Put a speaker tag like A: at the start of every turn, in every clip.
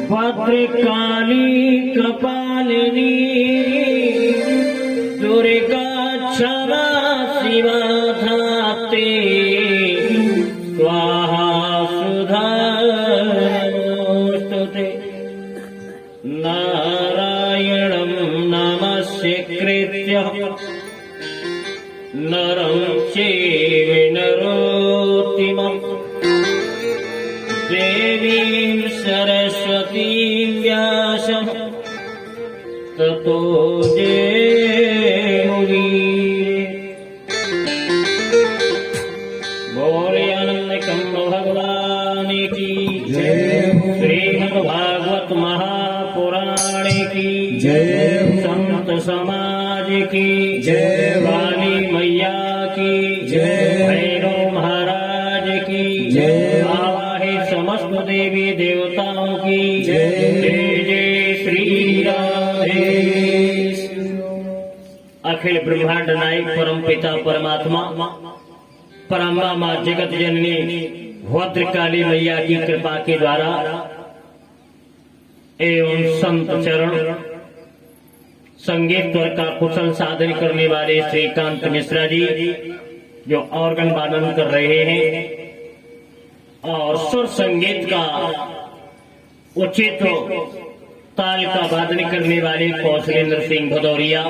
A: भद्रकाली कपालिनी दुर्गा क्षमा शिवा धाते स्वाहा सुधा नमोस्तुते। नारायणं नमस्कृत्य नरं चैव नरोत्तमम् देवीं सरस्वतीं व्यासं ततो जयमुदीरये। बोले आनंद कंब भगवान की जय। श्रीमद्भागवत महापुराण की जय। संत समाज की जय। वाली मैया की जय। भैरव महाराज की जय। आवाहित समस्त देवी देवताओं की जय। जय जय श्री राधे। अखिल ब्रह्मांड नायक परम पिता परमात्मा परम्बा माँ जगत जननी भद्रकाली मैया की कृपा के द्वारा एवं संत चरण संगीत स्वर का कुशल साधन करने वाले श्रीकांत मिश्रा जी जो ऑर्गन वादन कर रहे हैं और सुर संगीत का उचित ताल का वादन करने वाले कौशलेंद्र सिंह भदौरिया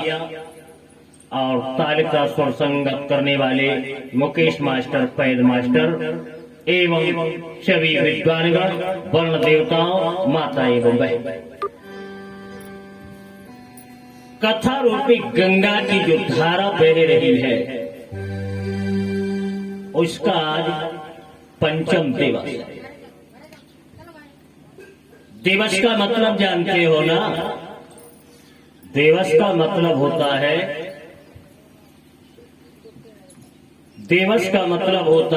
A: और ताल का सुर संगत करने वाले मुकेश मास्टर पैद मास्टर एवं सभी विद्वानगण वर्ण देवताओं माता एवं बहन। कथा रूपी गंगा की जो धारा बह रही है उसका आज पंचम दिवस। दिवस का मतलब जानते हो ना? दिवस का मतलब होता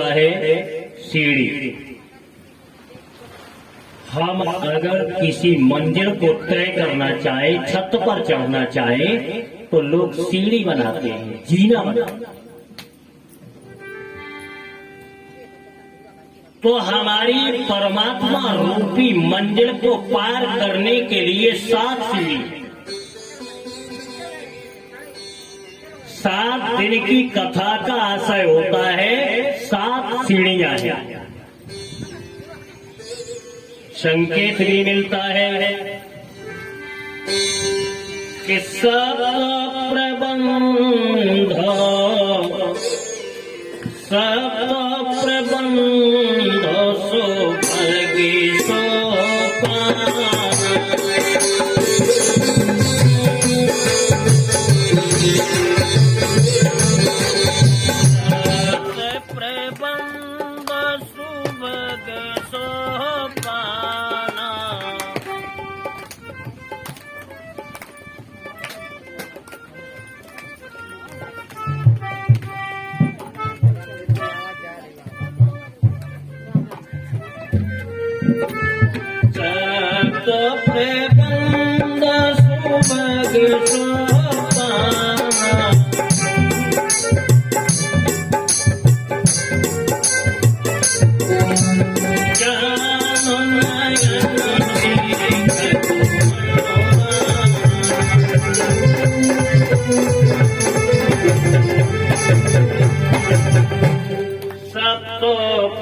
A: है सीढ़ी। हम अगर किसी मंजिल को तय करना चाहे, छत पर चढ़ना चाहे तो लोग सीढ़ी बनाते हैं, जीना बनाते हैं। तो हमारी परमात्मा रूपी मंजिल को पार करने के लिए 7 सीढ़ी, 7 दिन की कथा का आशय होता है 7 सीढ़ियां हैं। संकेत भी मिलता है कि सब प्रबंध सौभाग्य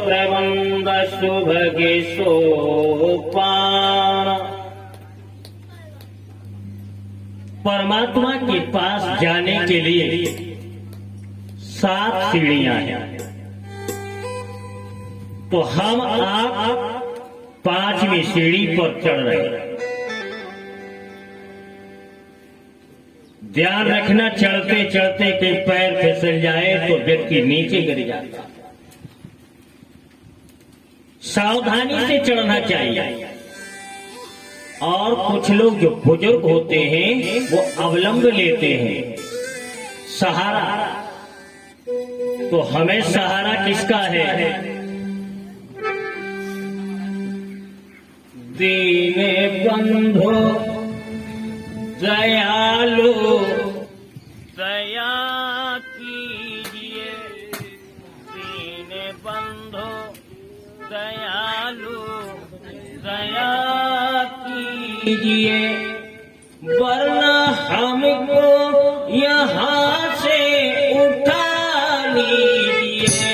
A: प्रबंध सुभगे सोपान। परमात्मा के पास जाने के लिए 7 सीढ़ियां हैं। तो हम आप 5वीं सीढ़ी पर चढ़ रहे हैं। ध्यान रखना, चढ़ते चढ़ते कहीं पैर फिसल जाए तो व्यक्ति नीचे गिर जाता। सावधानी से चढ़ना चाहिए। और कुछ लोग जो बुजुर्ग होते हैं वो अवलंब लेते हैं, सहारा। तो हमें सहारा किसका है? दीन बंधु दयालु दया कीजिए, दीन बंधु दयालु दया कीजिए, वरना हमको यहाँ से उठा लीजिए।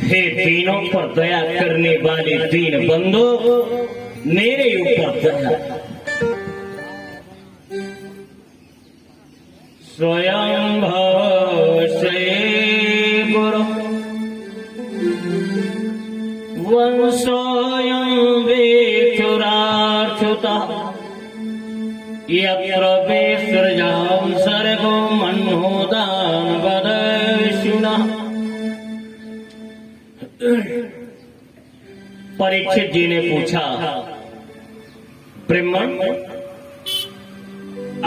A: हे दीनों पर दया करने वाले दीन बंधु, मेरे ऊपर दया। स्वयं भव से सोऽयं वेक्षुरार्च्युतः यत्र विसृजां सर्गो मन्मोदानवदर्शिनः। परीक्षित जी ने पूछा, ब्राह्मण,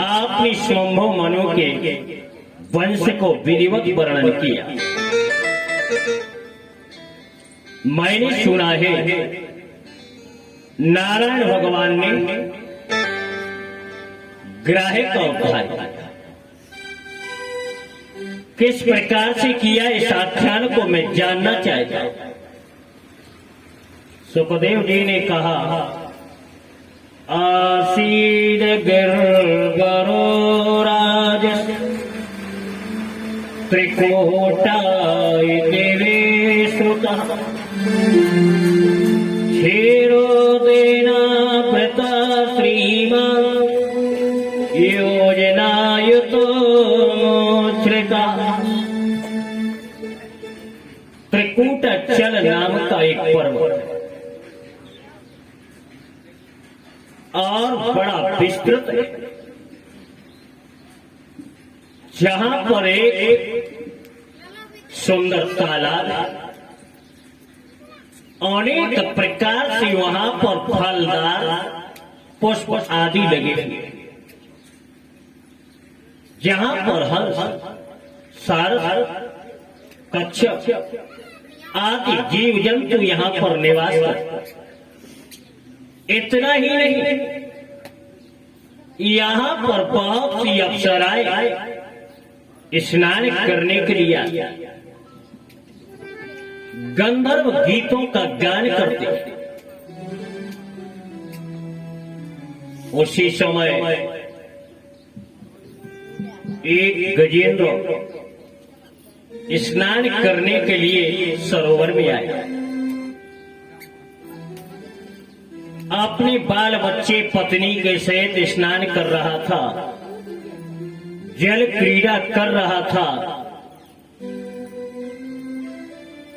A: आपने स्वयंभू मनु के वंश को विधिवत वर्णन किया। मैंने सुना है नारायण भगवान ने ग्राह का उद्धार किस प्रकार से किया, इस आख्यान को मैं जानना चाहता हूं। सुखदेव जी ने कहा, आसीद गिर्गरो राज त्रिकोटाय देवे श्रुतः क्षीरोदेना प्रता श्रीमान् योजनायुतो मोच्छ्रिता। त्रिकूट चल नाम का एक पर्वत और बड़ा विस्तृत है, जहां पर एक सुंदर तालाब, अनेक प्रकार से वहां पर फलदार पुष्प आदि लगे हुए, जहां पर हंस, सारस, कच्छप आदि जीव जंतु यहां पर निवास करते। इतना ही नहीं, यहां पर बहुत सी अप्सराएं स्नान करने के लिए गंधर्व गीतों का गान करते। उसी समय एक गजेंद्र स्नान करने के लिए सरोवर में आया। अपने बाल बच्चे पत्नी के सहित स्नान कर रहा था, जल क्रीड़ा कर रहा था,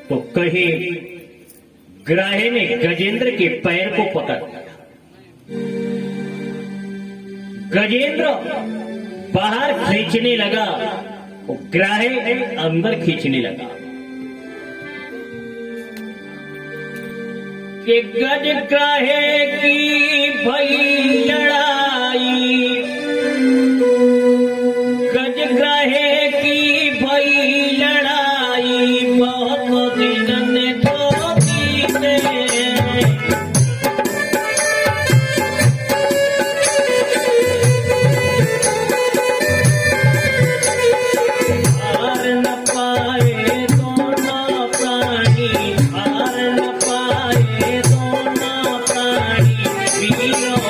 A: तो कहीं ग्राह ने गजेंद्र के पैर को पकड़ लिया। गजेंद्र बाहर खींचने लगा, ग्राह अंदर खींचने लगा। कि गज ग्राह की भई लड़ाई, गज ग्राह की भई लड़ाई, बहुत दिन तो बीते। हार न पाए दोनों प्राणी, हार न पाए दोनों प्राणी, वीरों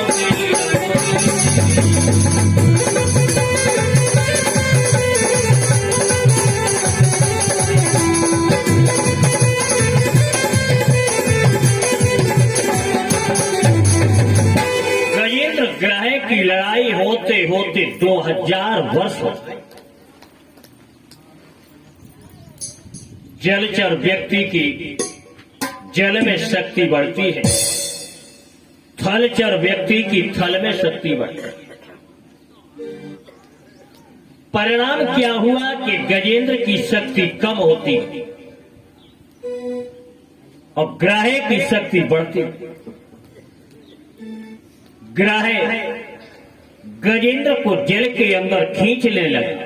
A: गजेंद्र ग्राह की लड़ाई होते होते 2000 वर्ष हो गए। जलचर व्यक्ति की जल में शक्ति बढ़ती है, थलचर व्यक्ति की थल में शक्ति बढ़ती है। परिणाम क्या हुआ कि गजेंद्र की शक्ति कम होती और ग्राह की शक्ति बढ़ती। ग्राह गजेंद्र को जल के अंदर खींच लेने लगा।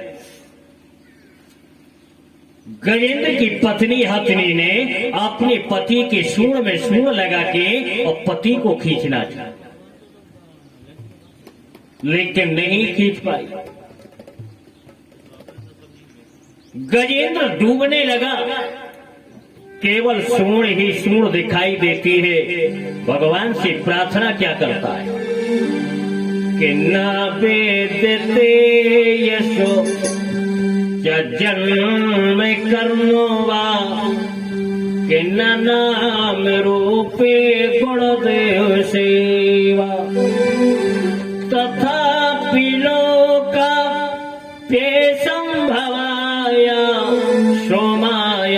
A: गजेंद्र की पत्नी हथिनी ने अपने पति के सूंड में सूंड लगा के और पति को खींचना चाहा, लेकिन नहीं खींच पाई। गजेंद्र डूबने लगा, केवल सूंड ही सूंड दिखाई देती है। भगवान से प्रार्थना क्या करता है कि न वेदते यशो जन्म कर्मो वा, कि न नाम रूपे गुणदेव सेवा, तथापि लोका ते संभवाय सोमाय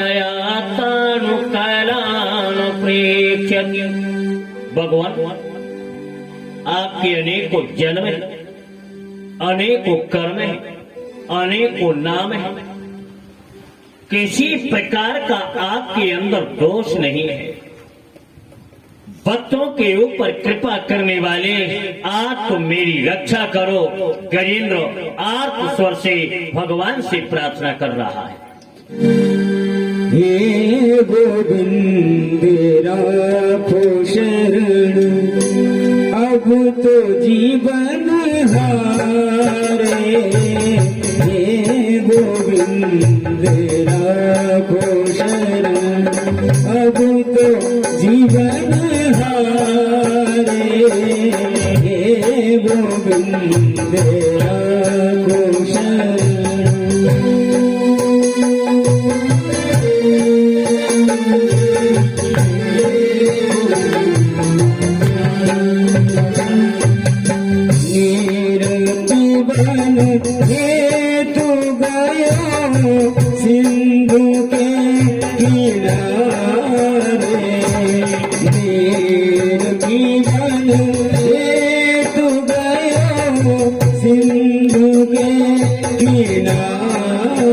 A: तानु कलानु प्रेक्ष्य भगवान आपके अनेकों जन्म है, अनेकों कर्म है, अनेकों नाम है, किसी प्रकार का आपके अंदर दोष नहीं है। भक्तों के ऊपर कृपा करने वाले आप तो मेरी रक्षा करो। गजेंद्र आर्त स्वर से भगवान से प्रार्थना कर रहा है।
B: हे गोविंद राखो शरण, अब तो जीवन हारे। हे गोविंद राखो शरण, अब तो जीवन हारे। हे गोविंद राखो शरण। हेतु गयो सिंधु के किनारे, नीर जीवन हेतु गयो सिंधु के किनारे।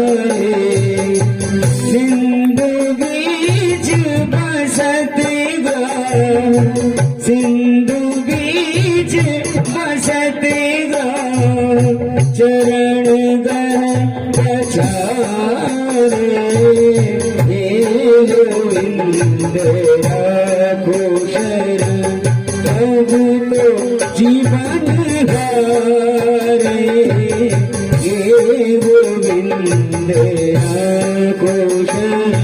B: सिंधु बीच बसते गो, सिंधु बीच बसते गो, चरण गण पछारे। हे गोविंद राखो शरण, अब तो जीवन हारे। हे गोविंद राखो शरण।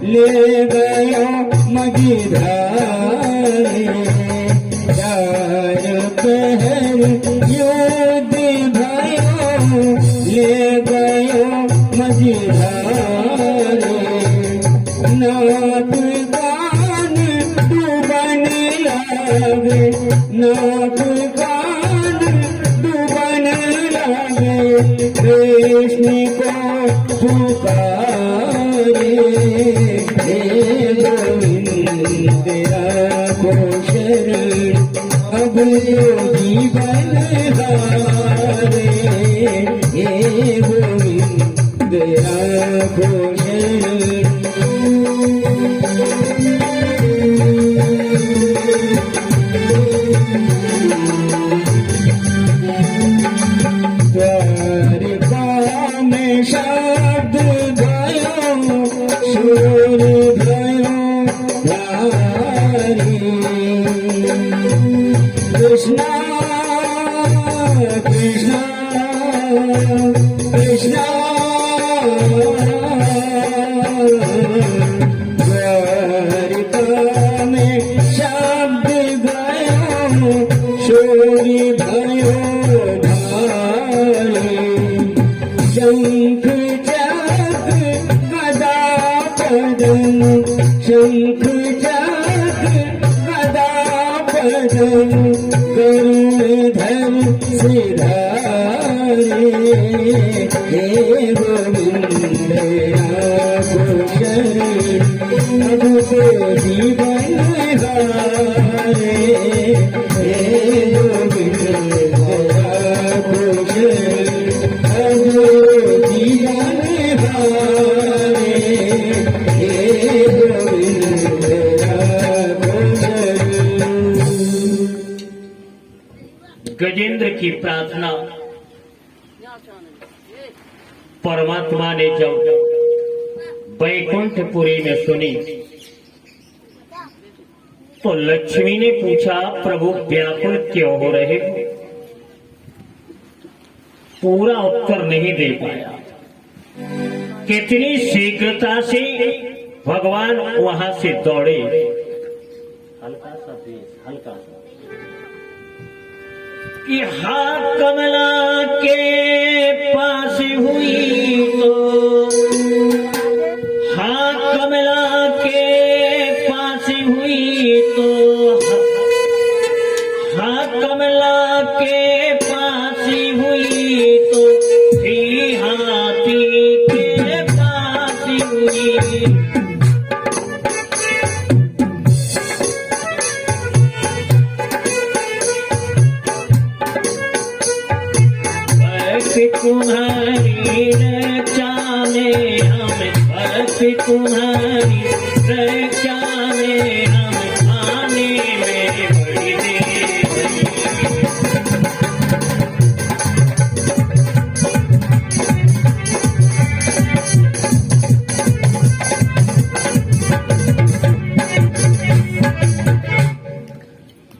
B: ले गयो मझधारे, चार पहर युद्ध भयो, ले गयो मझधारे। नाक कान डूबन लागे, नाक कान डूबन लागे, कृष्ण को पुकारे। हे गोविंद राखो शरण, अब तो जीवन हारे। हे गोविंद राखो शरण। द्वारका में शब्द गयो, शूर गयो धारी। कृष्णा कृष्णा कृष्णा, द्वारका में शब्द गयो, शूर भयो धारी। शंख चक्र गदा पद्म, शंख चक्र गदा पद्म, गरुड़धर सिधारे। हे गोविंद राखो शरण, अब तो जीवन हारे। हे गोविंद राखो शरण, अब तो जीवन हारे। हे गोविंद राखो शरण।
A: गजेंद्र की प्रार्थना परमात्मा ने जब वैकुंठपुरी में सुनी तो लक्ष्मी ने पूछा, प्रभु व्याकुल क्यों हो रहे हो? पूरा उत्तर नहीं दे पाया। कितनी शीघ्रता से भगवान वहां से दौड़े। हल्का सा तेज, हल्का सा। कि हाथ कमला के पास हुई तो हाथ कमला के पास हुई तो हाथ कमला के पास हुई तो फिर हाथी के पास हुई। तुम्हारी रक्षा में हमें बस तुम्हारी रक्षा में हम आने में बड़ी देर।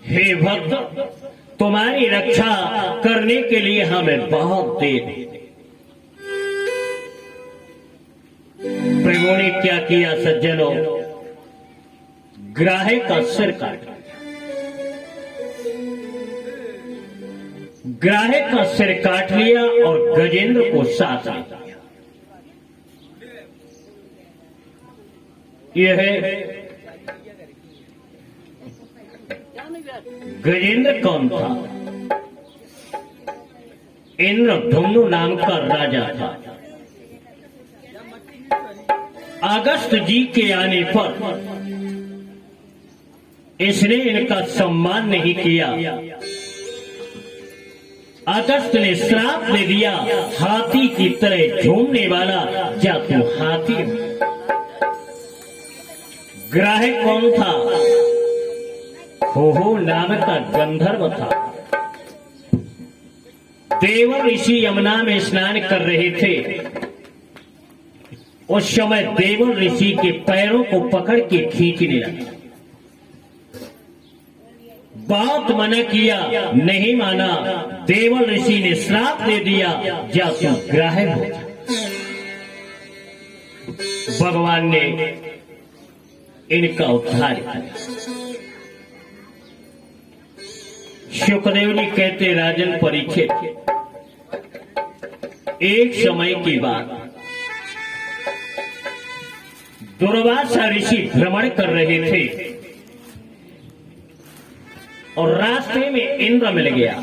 A: हे भक्त, तुम्हारी रक्षा करने के लिए हमें बहुत देर। प्रभु ने क्या किया सज्जनों, ग्राहे का सिर काट दिया। ग्राहे का सिर काट लिया और गजेंद्र को साथ ले लिया। यह है गजेंद्र कौन था? इंद्रधुम्न नाम का राजा था। अगस्त जी के आने पर इसने इनका सम्मान नहीं किया। अगस्त ने श्राप दे दिया, हाथी की तरह झूमने वाला जा तू हाथी। ग्राह कौन था? हो नाम का गंधर्व था। देव ऋषि यमुना में स्नान कर रहे थे। उस समय देव ऋषि के पैरों को पकड़ के खींचने लगा। बात मना किया, नहीं माना। देव ऋषि ने श्राप दे दिया, जा तू ग्राह हो जा। भगवान ने इनका उद्धार किया। शुकदेव जी कहते, राजन परीक्षित, एक समय की बात, दुर्वासा ऋषि भ्रमण कर रहे थे और रास्ते में इंद्र मिल गया।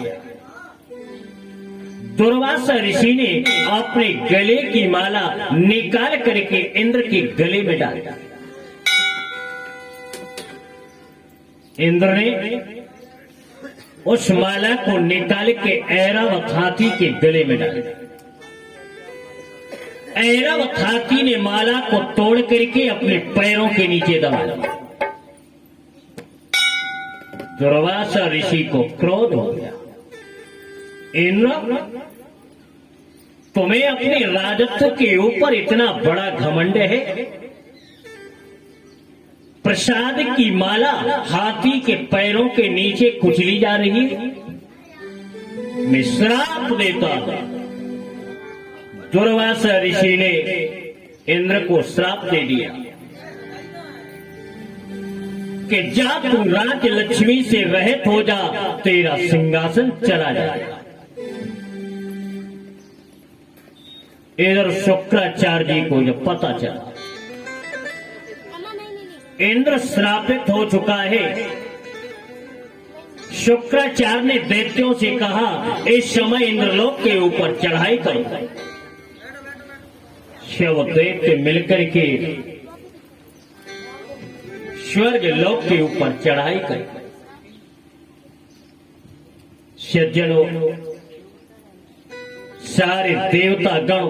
A: दुर्वासा ऋषि ने अपने गले की माला निकाल करके इंद्र के गले में डाल दी। इंद्र ने उस माला को निकाल के ऐरावत हाथी के गले में डाल दिया। ऐरावत हाथी ने माला को तोड़ करके अपने पैरों के नीचे दबा लिया। दुर्वासा ऋषि को क्रोध हो गया। इंद्र, तुम्हें अपने राजत्व के ऊपर इतना बड़ा घमंड है? प्रसाद की माला हाथी के पैरों के नीचे कुचली जा रही है। मैं श्राप देता हूं। दुर्वासा ऋषि ने इंद्र को श्राप दे दिया कि जा तू राज लक्ष्मी से रहित हो जा, तेरा सिंहासन चला जाएगा। इधर शुक्राचार्य जी को जब पता चला इंद्र श्रापित हो चुका है, शुक्राचार्य ने दैत्यों से कहा, इस समय इंद्रलोक के ऊपर चढ़ाई करो। शिव दैत्य मिलकर के स्वर्ग लोक के ऊपर चढ़ाई करें। सज्जनों, सारे देवता गण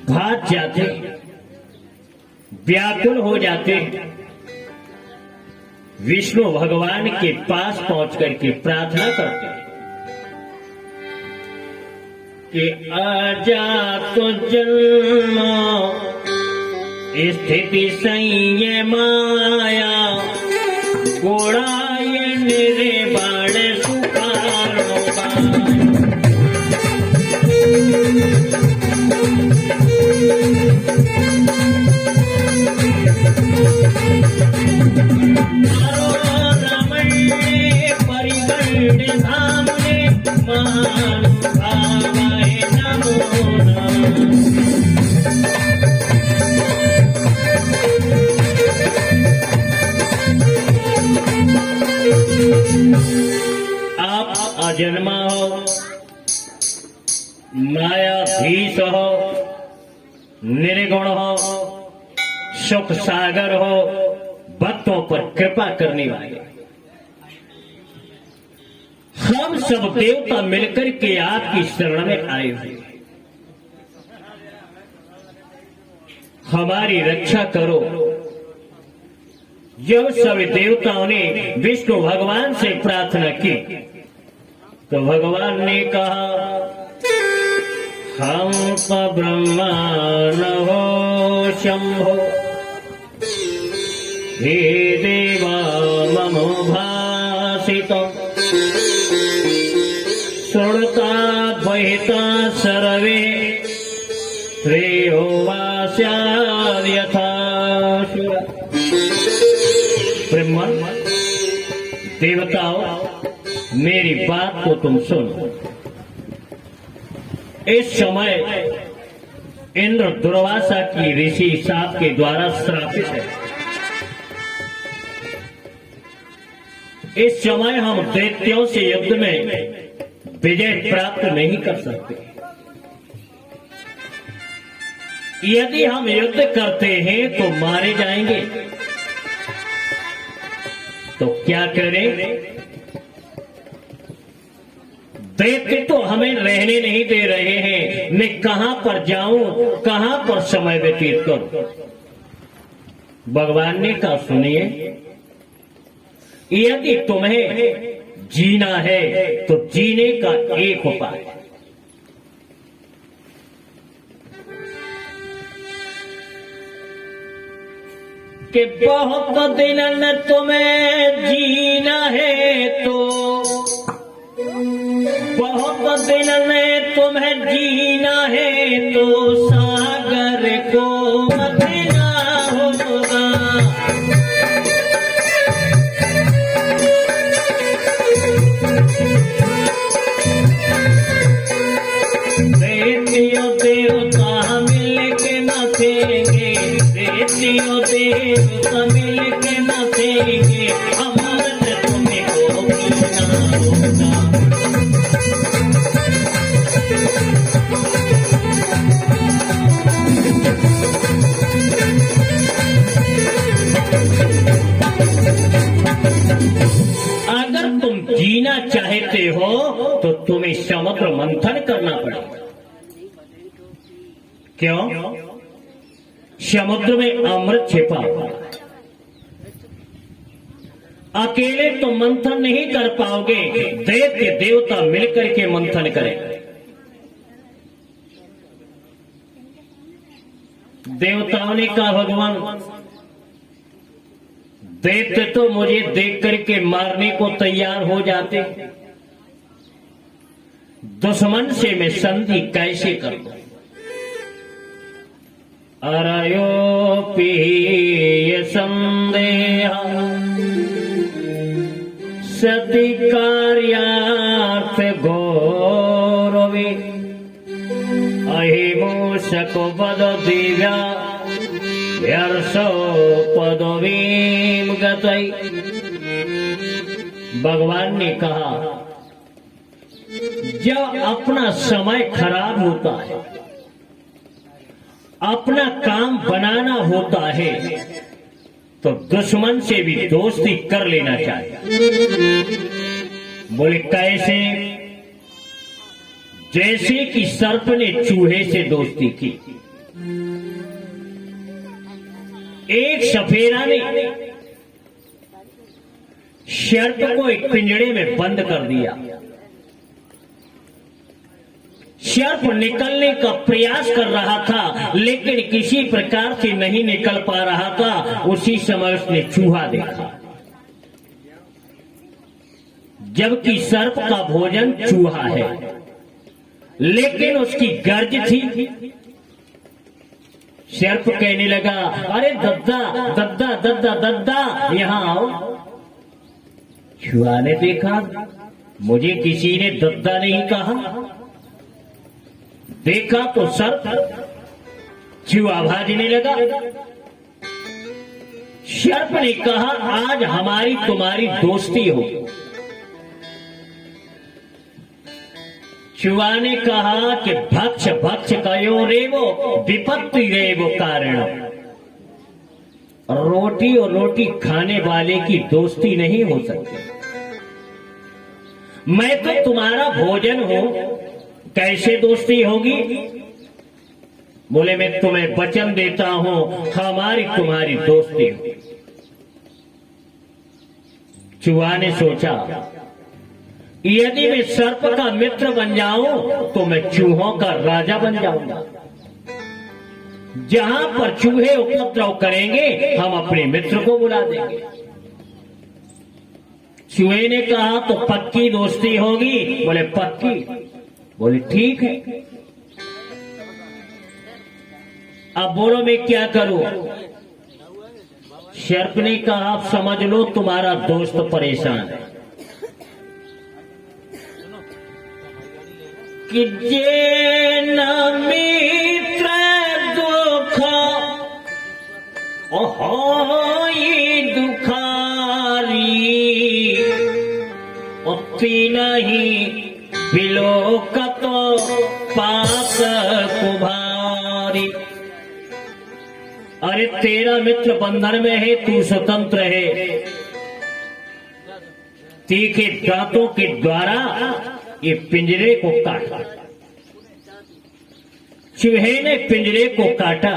A: भाग जाते, व्याकुल हो जाते, विष्णु भगवान के पास पहुंच करके प्रार्थना करते कि आजा तो जन्म स्थिति संयमाया, गोड़ाए मेरे बाण सुखारो रमण परिगण धाम जन्मा हो, मायाधीश हो, निर्गुण हो, सुख सागर हो, भक्तों पर कृपा करने वाले, हम सब देवता मिलकर के आपकी शरण में आए हुए, हमारी रक्षा करो। जब सभी देवताओं ने विष्णु भगवान से प्रार्थना की तो भगवान ने कहा, हम तो ब्रह्मा नभो शंभो, हे देवा ममो भासितो, श्रुता बहिता सर्वे श्रेयो वा स्याद् यथा शुरा। ब्रह्मा, देवताओं, मेरी बात को तुम सुनो। इस समय इंद्र दुर्वासा की ऋषि साप के द्वारा श्रापित है। इस समय हम दैत्यों से युद्ध में विजय प्राप्त नहीं कर सकते। यदि हम युद्ध करते हैं तो मारे जाएंगे, तो क्या करें? दैत्य तो हमें रहने नहीं दे रहे हैं, मैं कहां पर जाऊं, कहां पर समय व्यतीत करूं? भगवान ने कहा, सुनिए, यदि तुम्हें जीना है तो जीने का एक उपाय है। कि बहुत दिन न तुम्हें जीना है तो, बहुत दिन में तुम्हें जीना है तो सागर को मथना होगा। दैत्य देवता मिल के मथेंगे, दैत्य देवता मिल के मथेंगे, अमृत तुम्हें को पीना होगा। अगर तुम जीना चाहते हो तो तुम्हें समुद्र मंथन करना पड़ेगा। क्यों? समुद्र में अमृत छिपा हुआ है। अकेले तुम मंथन नहीं कर पाओगे, दैत्य देवता मिलकर के मंथन करें। देवताओं ने कहा, भगवान, दैत्य तो मुझे देख करके मारने को तैयार हो जाते, दुश्मन से मैं संधि कैसे करूं? अरयोपि संदेह सति कार्यार्थ गौरवे, अहिमोषको पद दिव्या व्यर्सो पदवीम गतई। भगवान ने कहा, जब अपना समय खराब होता है, अपना काम बनाना होता है, तो दुश्मन से भी दोस्ती कर लेना चाहिए। बोले कैसे? जैसे कि सर्प ने चूहे से दोस्ती की। एक सफेरा ने सर्प को एक पिंजड़े में बंद कर दिया। सर्प निकलने का प्रयास कर रहा था, लेकिन किसी प्रकार से नहीं निकल पा रहा था। उसी समय उसने चूहा देखा, जबकि सर्प का भोजन चूहा है, लेकिन उसकी गर्ज थी। सर्प कहने लगा, अरे दद्दा दद्दा दद्दा दद्दा, यहां आओ। चूहा ने देखा, मुझे किसी ने दद्दा नहीं कहा। देखा तो सर्प चूहा भाजने लगा। सर्प ने कहा, आज हमारी तुम्हारी दोस्ती हो। चुहा ने कहा कि भक्ष भक्ष कयो रेवो विपत्ति रेवो कारण। रोटी और रोटी खाने वाले की दोस्ती नहीं हो सकती। मैं तो तुम्हारा भोजन हूं, कैसे दोस्ती होगी? बोले मैं तुम्हें वचन देता हूं, हमारी तुम्हारी दोस्ती। चूहा ने सोचा यदि मैं सर्प का मित्र बन जाऊं तो मैं चूहों का राजा बन जाऊंगा। जहां पर चूहे उपद्रव करेंगे हम अपने मित्र को बुला देंगे। चूहे ने कहा तो पक्की दोस्ती होगी? बोले पक्की। बोले ठीक है। अब बोलो मैं क्या करूं? सर्प ने कहा आप समझ लो तुम्हारा दोस्त परेशान है कि जे न मित्र दुख होई दुखारी उती नहीं बिलोकत पास कुभारी। अरे तेरा मित्र बंधन में है, तू स्वतंत्र है। तीखे दांतों के द्वारा ये पिंजरे को काटा। चूहे ने पिंजरे को काटा,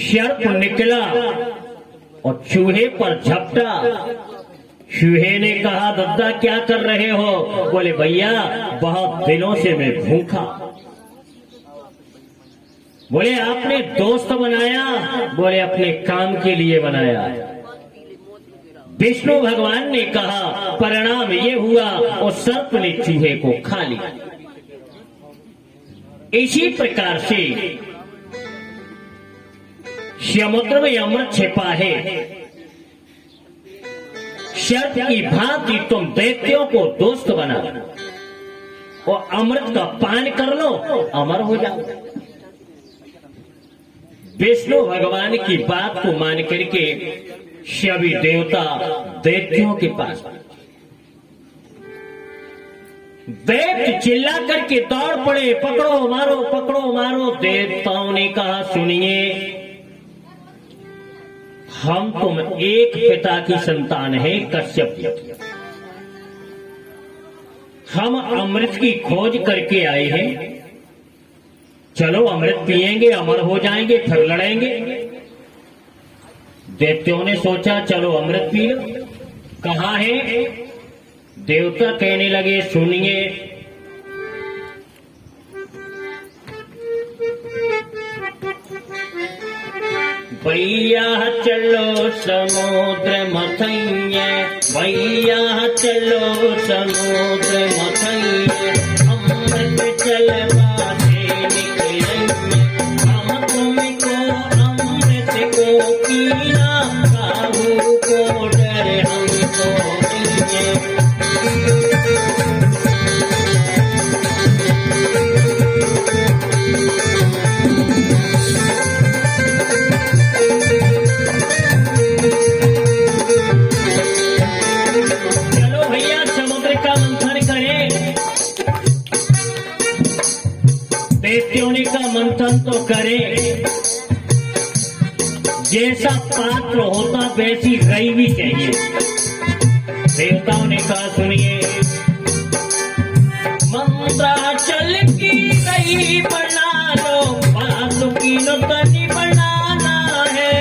A: सर्प निकला और चूहे पर झपटा। चूहे ने कहा दादा क्या कर रहे हो? बोले भैया बहुत दिनों से मैं भूखा। बोले आपने दोस्त बनाया? बोले अपने काम के लिए बनाया। विष्णु भगवान ने कहा परिणाम ये हुआ और सर्प ने चूहे को खा लिया। इसी प्रकार से समुद्र में अमृत छिपा है। सर्प की भांति तुम दैत्यों को दोस्त बना और अमृत का पान कर लो, अमर हो जाओ। विष्णु भगवान की बात को मान करके सभी देवता दैत्यों के पास, दैत्य चिल्ला करके दौड़ पड़े, पकड़ो मारो पकड़ो मारो। देवताओं ने कहा सुनिए, हम तुम एक पिता की संतान है कश्यप जी। हम अमृत की खोज करके आए हैं, चलो अमृत पिएंगे, अमर हो जाएंगे, फिर लड़ेंगे। दैत्यों ने सोचा चलो अमृत पी लो। कहाँ है? देवता कहने लगे सुनिए, भैया चलो समुद्र मथैया, भैया चलो समुद्र मथैया, अमृत चल बाटे निकलेंगे, हम तुमको अमृत को पीना, काबू को डर हमको नहीं। मंथन तो करें, जैसा पात्र होता वैसी रई भी चाहिए। देवताओं ने कहा सुनिए, मंदराचल की रई बना लो, बासुकी नौतनी बनाना है।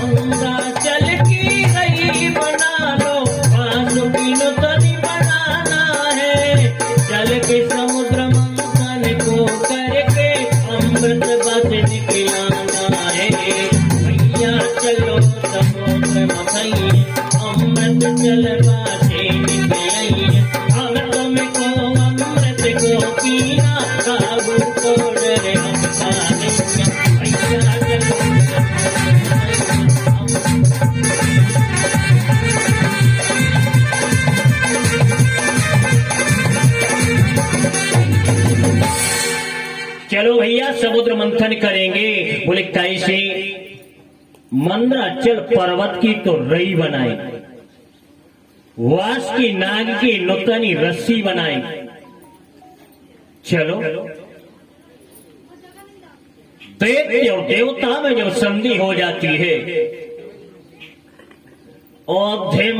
A: मंदराचल की रई बना लो, बासुकी नौतनी बनाना है। चल के समुद्र मंथन को करके अमृत बस निकलाना है। भैया चलो समुद्र मथैया, अमृत जल बाटे निकलैया, हम तुमको अमृत को पीना, काबू को डरे हम पालेंगे। भैया चलो चलो भैया समुद्र मंथन करेंगे। बोले कैसे? मंदराचल पर्वत की तो रई बनाई, वास की नाग की नूतनी रस्सी बनाई। चलो, दैत्य और देवता में जब संधि हो जाती है, औध्यम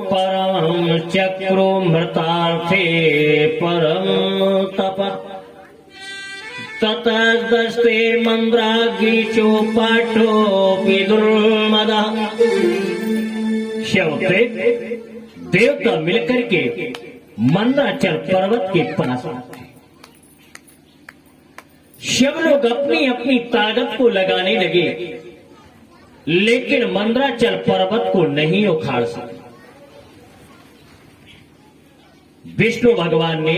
A: परम चक्रो मृतार्थे परम तप ततस्ते मंद्राग्नि चोपाठो विदुर्मदा। देवता मिलकर के मंद्राचल पर्वत के पास आते। सब लोग अपनी अपनी ताकत को लगाने लगे, लेकिन मंद्राचल पर्वत को नहीं उखाड़ सके। विष्णु भगवान ने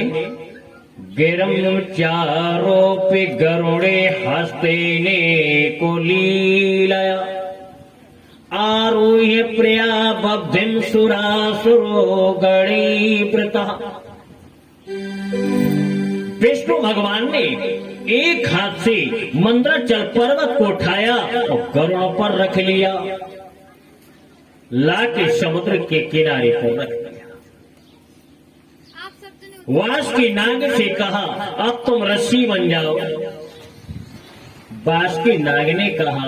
A: गिरम चारोपि गरुड़े हस्ते ने को लीलाया आरूह्य प्रिया बब्धिम सुरासुरो गणी प्रता। विष्णु भगवान ने एक हाथ से मंद्राचल पर्वत को उठाया और गरुड़ पर रख लिया, लाके समुद्र के किनारे पर रख दिया। वास की नाग से कहा, अब तुम रस्सी बन जाओ। वास की नाग ने कहा,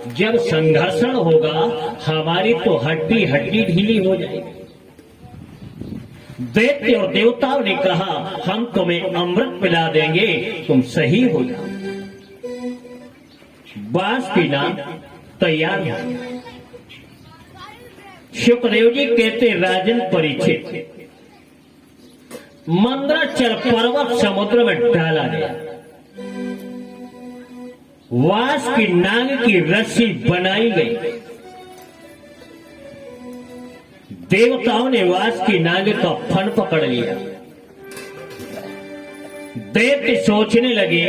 A: जब संघर्षण होगा हमारी तो हड्डी हड्डी ढीली हो जाएगी। दैत्य और देवताओं ने कहा, हम तुम्हें अमृत पिला देंगे, तुम सही हो जाओ। वास की नाग तैयार हो। शुकदेव जी कहते, राजन परीक्षित, मंद्राचल पर्वत समुद्र में डाला गया। वास की नाग की रस्सी बनाई गई। देवताओं ने वास की नाग का फन पकड़ लिया। दैत्य सोचने लगे,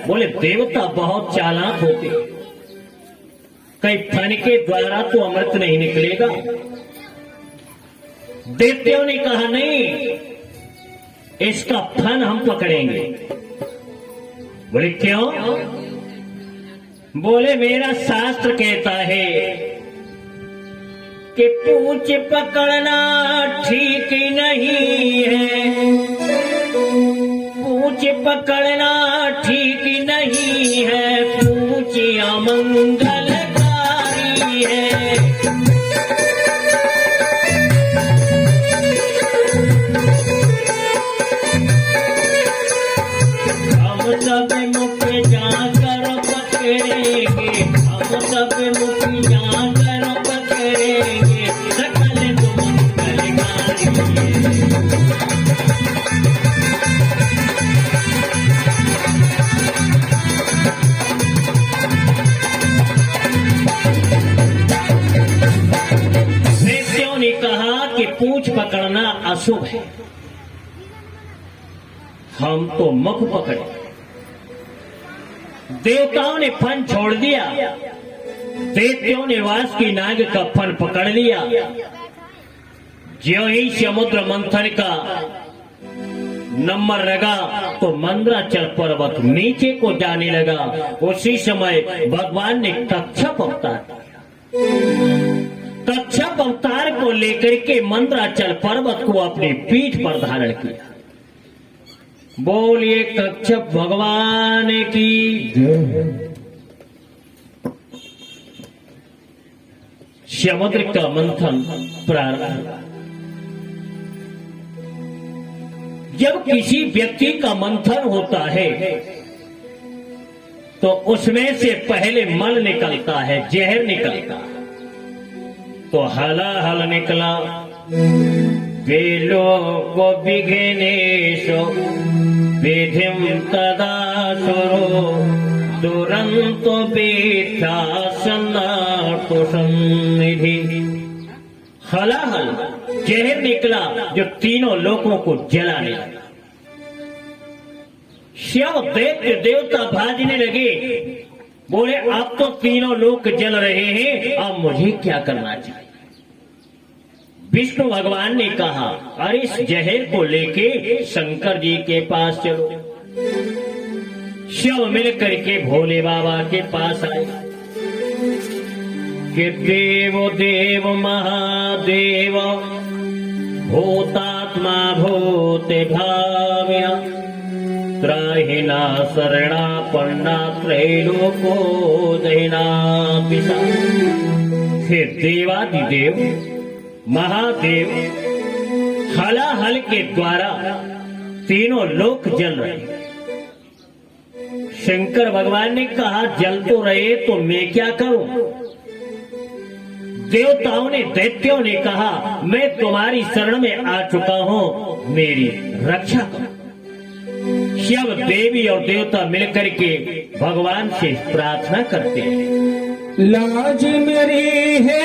A: बोले देवता बहुत चालाक होते, कहीं फन के द्वारा तो अमृत नहीं निकलेगा। दैत्यों ने कहा, नहीं, इसका फन हम पकड़ेंगे। बोले क्यों? बोले मेरा शास्त्र कहता है कि पूंछ पकड़ना ठीक नहीं है, पूंछ पकड़ना ठीक नहीं है, पूंछ अमंगलकारी है। हम सब मुख जाकर पकड़ेंगे, हम सब मुख जाकर पकड़ेंगे, सकल मंगलकारी। दैत्यों ने कहा कि पूंछ पकड़ना अशुभ है, हम तो मुख पकड़े। देवताओं ने फन छोड़ दिया, दैत्यों ने वास की नाग का फन पकड़ लिया। ज्यों ही समुद्र मंथन का नंबर लगा तो मंद्राचल पर्वत नीचे को जाने लगा। उसी समय भगवान ने कच्छप अवतार किया। कच्छप अवतार को लेकर के मंद्राचल पर्वत को अपनी पीठ पर धारण किया। बोलिए कच्छप भगवान की। समुद्र का मंथन प्रारंभ। जब किसी व्यक्ति का मंथन होता है तो उसमें से पहले मल निकलता है, जहर निकलता है। तो हलाहल निकला, वेलो को विघ्नेशो विधिम तदा सुरो दुरंतो बेठा सन्नाटो सन्निधि। हलाहल जहर निकला जो तीनों लोगों को जलाने लगा। शिव दैत्य देवता भाजने लगे, बोले अब तो तीनों लोग जल रहे हैं, अब मुझे क्या करना चाहिए। विष्णु भगवान ने कहा, अरे इस जहर को लेके शंकर जी के पास चलो। शिव मिल करके भोले बाबा के पास आए। कि देव देव महादेव भूतात्मा भूते भाव्या त्राहिना शरणापन्ना त्रैलोको दहिना पिता। फिर देवादिदेव महादेव हलाहल के द्वारा तीनों लोक जल रहे। शंकर भगवान ने कहा जल तो रहे तो मैं क्या करूं? देवताओं ने दैत्यों ने कहा मैं तुम्हारी शरण में आ चुका हूं, मेरी रक्षा करो। शिव देवी और देवता मिलकर के भगवान से प्रार्थना करते हैं।
B: लाज मेरी है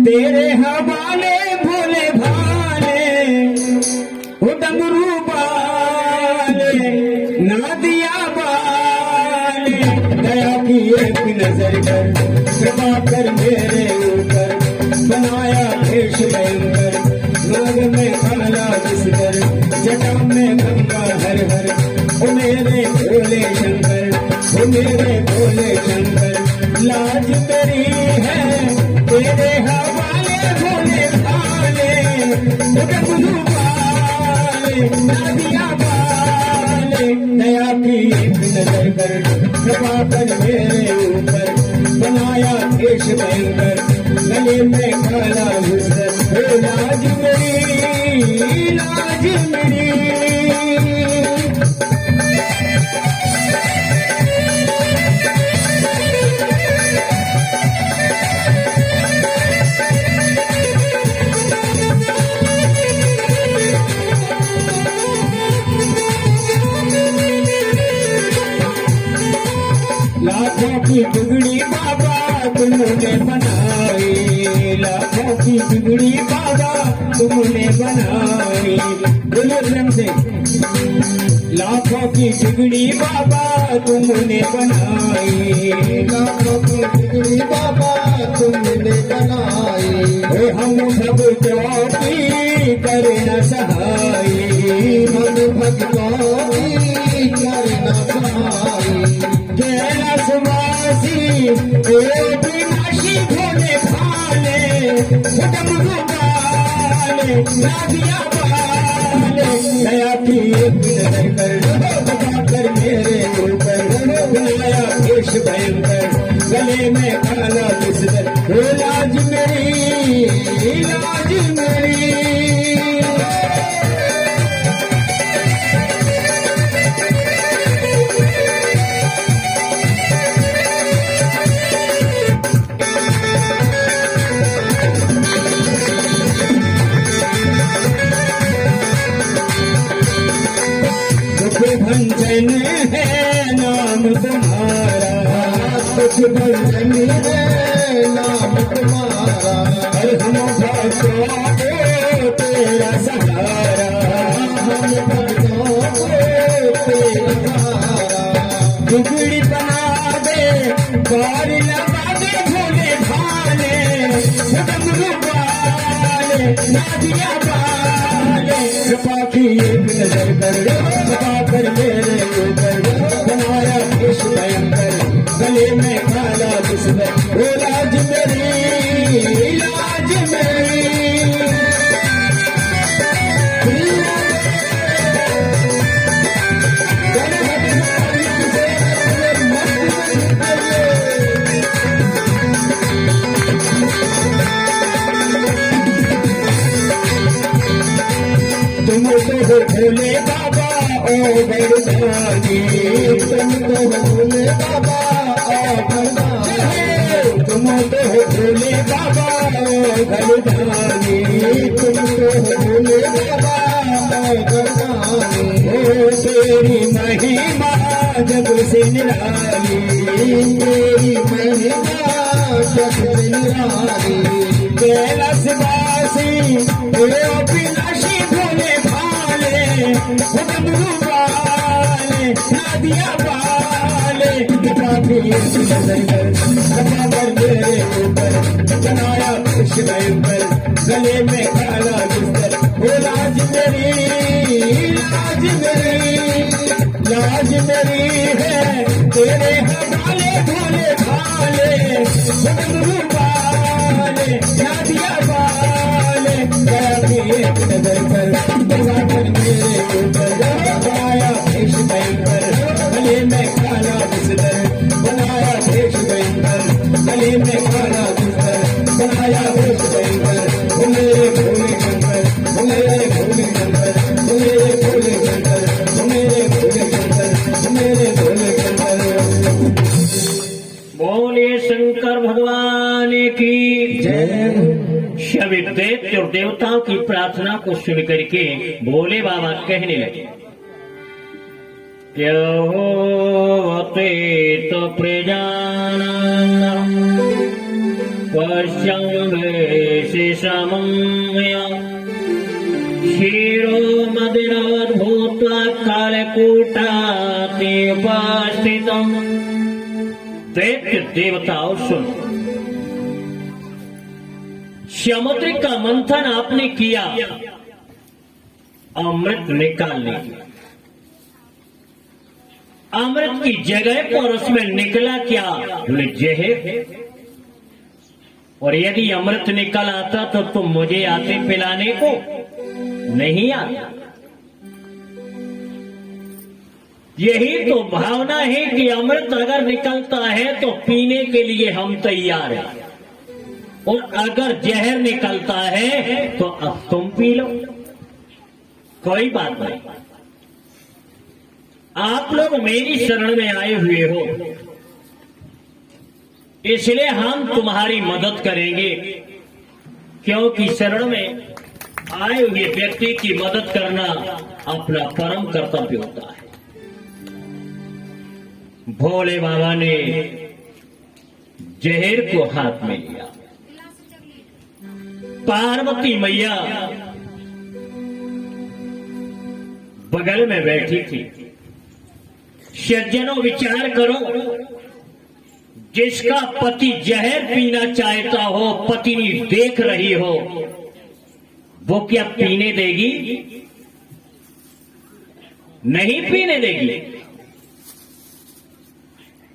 B: तेरे हवाले भोले भाले, डमरू बाले ना दिया बाले, दया की एक नजर कर कृपा कर मेरे ऊपर, बनाया भेष भयंकर नाग में काला जिसकर, जटा में गंगा हर हर, ओ मेरे भोले शंकर, ओ मेरे भोले शंकर। लाज तेरी है तेरे हवाले भोले भाले, डमरू बाले नदिया बाले, दया की एक नजर कर कृपा कर मेरे ऊपर, बनाया भेष भयंकर गले में काला घुसर, लाज मेरी लाज मेरी। लाखों की बिगड़ी बाबा तुमने बनाई, लाखों की बिगड़ी बाबा तुमने बनाई, बुलंद से। लाखों की बिगड़ी बाबा तुमने बनाई, लाखों की बिगड़ी बाबा तुमने बनाई, हम भक्तों की करना सहाय, हम भक्तों की करना सहाय। कैलाशवासी विनाशी भोले भाले, डमरू बाले नादिया बाले, दया की एक नजर कर कृपा कर मेरे ऊपर, बनाया भेष भयंकर गले में काला जिसकर, लाज मेरी लाज मेरी। भंजन है नाम तुम्हारा, कुछ भंजन है नाम तुम्हारा, और हम भक्तों को तेरा सहारा, हम भक्तों को तेरा सहारा। बिगड़ी बना दे बार लगा दे भोले भाले, डमरू बाले नादिया बाले, कृपा की एक नजर कर कृपा कर मेरे ऊपर, बनाया भेष भयंकर गले में काला जिसकर, ओ लाज मेरी लाज मेरी। तुम तो हो भोले बाबा ओ बरदानी, तुम तो हो भोले बाबा ओ बरदानी, तुम तो हो भोले बाबा ओ बरदानी, तुम तो हो भोले बाबा ओ बरदानी। ओ तेरी महिमा जग से निराली, तेरी महिमा जग से निराली, कैलाशवासी विनाशी भोले भाले, डमरू बाले नादिया बाले, कृपा की एक नजर कर कृपा कर मेरे ऊपर, बनाया भेष भयंकर गले में काला जिसकर, ओ लाज मेरी लाज मेरी। लाज मेरी है तेरे हवाले भोले भाले, में काला दुश्मन बनाया भूत भयंकर, वो मेरे भोले शंकर, वो मेरे भोले शंकर, वो मेरे भोले शंकर, वो मेरे भोले शंकर, वो मेरे भोले शंकर।
A: बोलिए शंकर भगवान की
B: जय।
A: सभी दैत्य और देवताओं की प्रार्थना को सुन करके भोले बाबा कहने लगे, क्योते तो प्रजानां पश्यमेशिषमया क्षीरो मदिरवद् भूत्वा कालकूटाति उपस्थितम्। दैत्य देवताओं सुन, समुद्र का मंथन आपने किया अमृत निकालने की, अमृत की जगह पर उसमें निकला क्या? बोले जहर। और यदि अमृत निकल आता तो तुम मुझे आते पिलाने को? नहीं आता। यही तो भावना है कि अमृत अगर निकलता है तो पीने के लिए हम तैयार हैं, और अगर जहर निकलता है तो अब तुम पी लो, कोई बात नहीं। आप लोग मेरी शरण में आए हुए हो, इसलिए हम तुम्हारी मदद करेंगे, क्योंकि शरण में आए हुए व्यक्ति की मदद करना अपना परम कर्तव्य होता है। भोले बाबा ने जहर को हाथ में लिया। पार्वती मैया बगल में बैठी थी। सज्जनों विचार करो, जिसका पति जहर पीना चाहता हो, पत्नी देख रही हो, वो क्या पीने देगी? नहीं पीने देगी।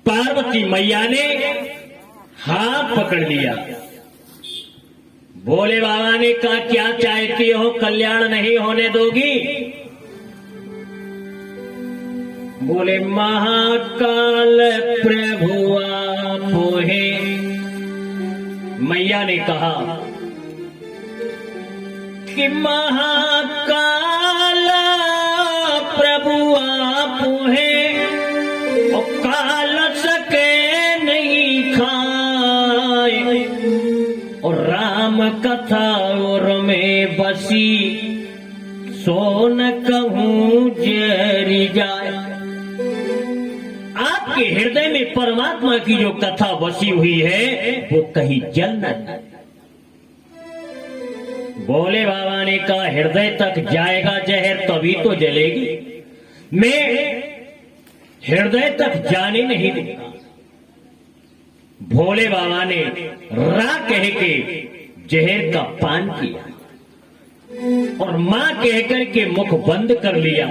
A: पार्वती मैया ने हाथ पकड़ लिया। भोले बाबा ने कहा, क्या चाहती हो, कल्याण नहीं होने दोगी? बोले, महाकाल प्रभु आप है। मैया ने कहा कि महाकाल प्रभु आप है, और काल सके नहीं खाए, और राम कथा और में बसी, सो न कहूं जरी जाए। आपके हृदय में परमात्मा की जो कथा बसी हुई है वो कहीं जल न जाए। भोले बाबा ने कहा, हृदय तक जाएगा जहर तभी तो जलेगी, मैं हृदय तक जाने नहीं दूंगा। भोले बाबा ने रा कह के जहर का पान किया और मां कहकर के मुख बंद कर लिया,